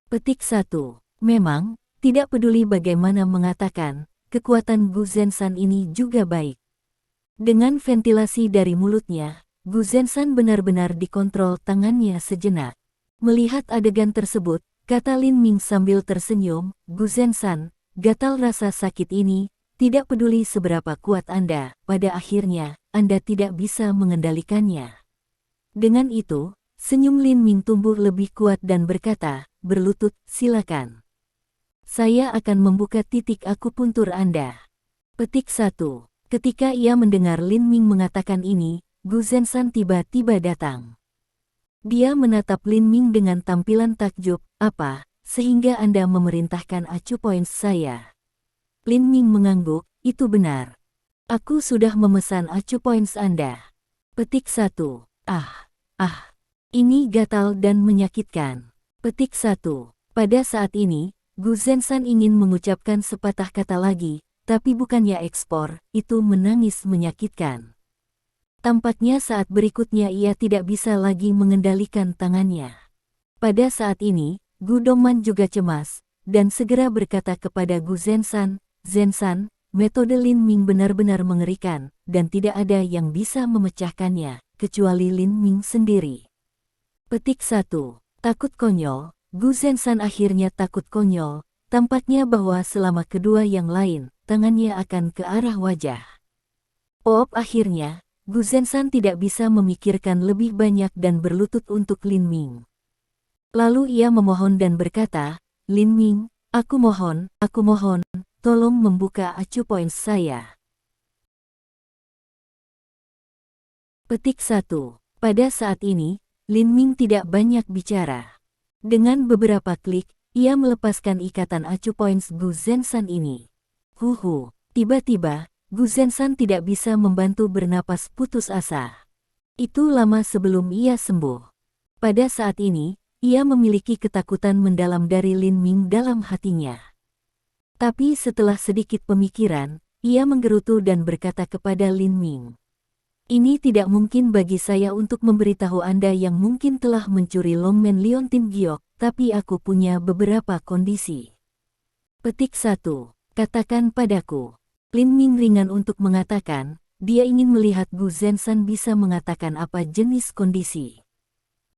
Petik 1. Memang, tidak peduli bagaimana mengatakan, kekuatan Gu Zenshan ini juga baik. Dengan ventilasi dari mulutnya, Gu Zenshan benar-benar dikontrol tangannya sejenak. Melihat adegan tersebut, kata Lin Ming sambil tersenyum, Gu Zenshan, gatal rasa sakit ini, tidak peduli seberapa kuat Anda, pada akhirnya, Anda tidak bisa mengendalikannya. Dengan itu, senyum Lin Ming tumbuh lebih kuat dan berkata, berlutut, silakan. Saya akan membuka titik akupuntur Anda. Petik 1. Ketika ia mendengar Lin Ming mengatakan ini, Gu Zenshan tiba-tiba datang. Dia menatap Lin Ming dengan tampilan takjub, apa, sehingga Anda memerintahkan acu points saya. Lin Ming mengangguk, itu benar. Aku sudah memesan acu points Anda. Petik 1. Ini gatal dan menyakitkan. Petik 1. Pada saat ini, Gu Zenshan ingin mengucapkan sepatah kata lagi, tapi bukannya ekspor, itu menangis menyakitkan. Tampaknya saat berikutnya ia tidak bisa lagi mengendalikan tangannya. Pada saat ini, Gu Dongman juga cemas, dan segera berkata kepada Gu Zenshan, Zenshan, metode Lin Ming benar-benar mengerikan, dan tidak ada yang bisa memecahkannya, kecuali Lin Ming sendiri. Petik 1. Takut konyol. Gu Zenshan akhirnya takut konyol, tampaknya bahwa selama kedua yang lain, tangannya akan ke arah wajah. Akhirnya, Gu Zenshan tidak bisa memikirkan lebih banyak dan berlutut untuk Lin Ming. Lalu ia memohon dan berkata, Lin Ming, aku mohon, tolong membuka acu points saya. Petik 1. Pada saat ini, Lin Ming tidak banyak bicara. Dengan beberapa klik, ia melepaskan ikatan acu points Gu Zenshan ini. Tiba-tiba, Gu Zenshan tidak bisa membantu bernapas putus asa. Itu lama sebelum ia sembuh. Pada saat ini, ia memiliki ketakutan mendalam dari Lin Ming dalam hatinya. Tapi setelah sedikit pemikiran, ia menggerutu dan berkata kepada Lin Ming. Ini tidak mungkin bagi saya untuk memberitahu Anda yang mungkin telah mencuri Longmen Liontin Giok, tapi aku punya beberapa kondisi. Petik 1. Katakan padaku. Lin Ming ringan untuk mengatakan, dia ingin melihat Gu Zenshan bisa mengatakan apa jenis kondisi.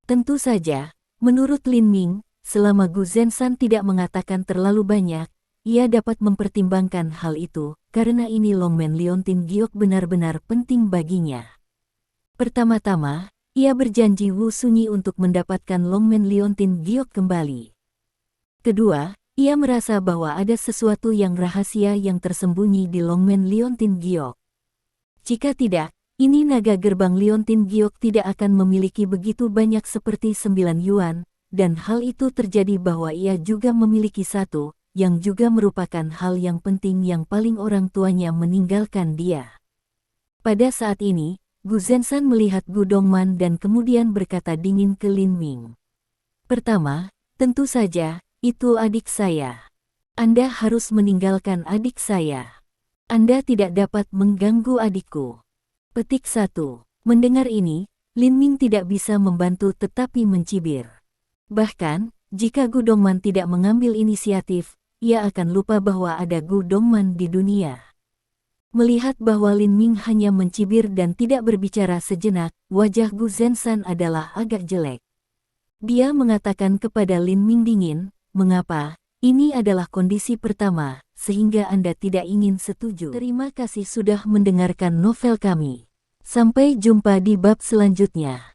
Tentu saja, menurut Lin Ming, selama Gu Zenshan tidak mengatakan terlalu banyak, ia dapat mempertimbangkan hal itu, karena ini Longmen Liontin Giok benar-benar penting baginya. Pertama-tama, ia berjanji Wu Sunyi untuk mendapatkan Longmen Liontin Giok kembali. Kedua, ia merasa bahwa ada sesuatu yang rahasia yang tersembunyi di Longmen Liontin Giok. Jika tidak, ini naga gerbang Liontin Giok tidak akan memiliki begitu banyak seperti 9 yuan, dan hal itu terjadi bahwa ia juga memiliki satu, yang juga merupakan hal yang penting yang paling orang tuanya meninggalkan dia. Pada saat ini, Gu Zenshan melihat Gu Dongman dan kemudian berkata dingin ke Lin Ming. Pertama, tentu saja, itu adik saya. Anda harus meninggalkan adik saya. Anda tidak dapat mengganggu adikku. Petik 1. Mendengar ini, Lin Ming tidak bisa membantu tetapi mencibir. Bahkan, jika Gu Dongman tidak mengambil inisiatif, ia akan lupa bahwa ada Gu Dongman di dunia. Melihat bahwa Lin Ming hanya mencibir dan tidak berbicara sejenak, wajah Gu Zenshan adalah agak jelek. Dia mengatakan kepada Lin Ming dingin, mengapa? Ini adalah kondisi pertama, sehingga Anda tidak ingin setuju. Terima kasih sudah mendengarkan novel kami. Sampai jumpa di bab selanjutnya.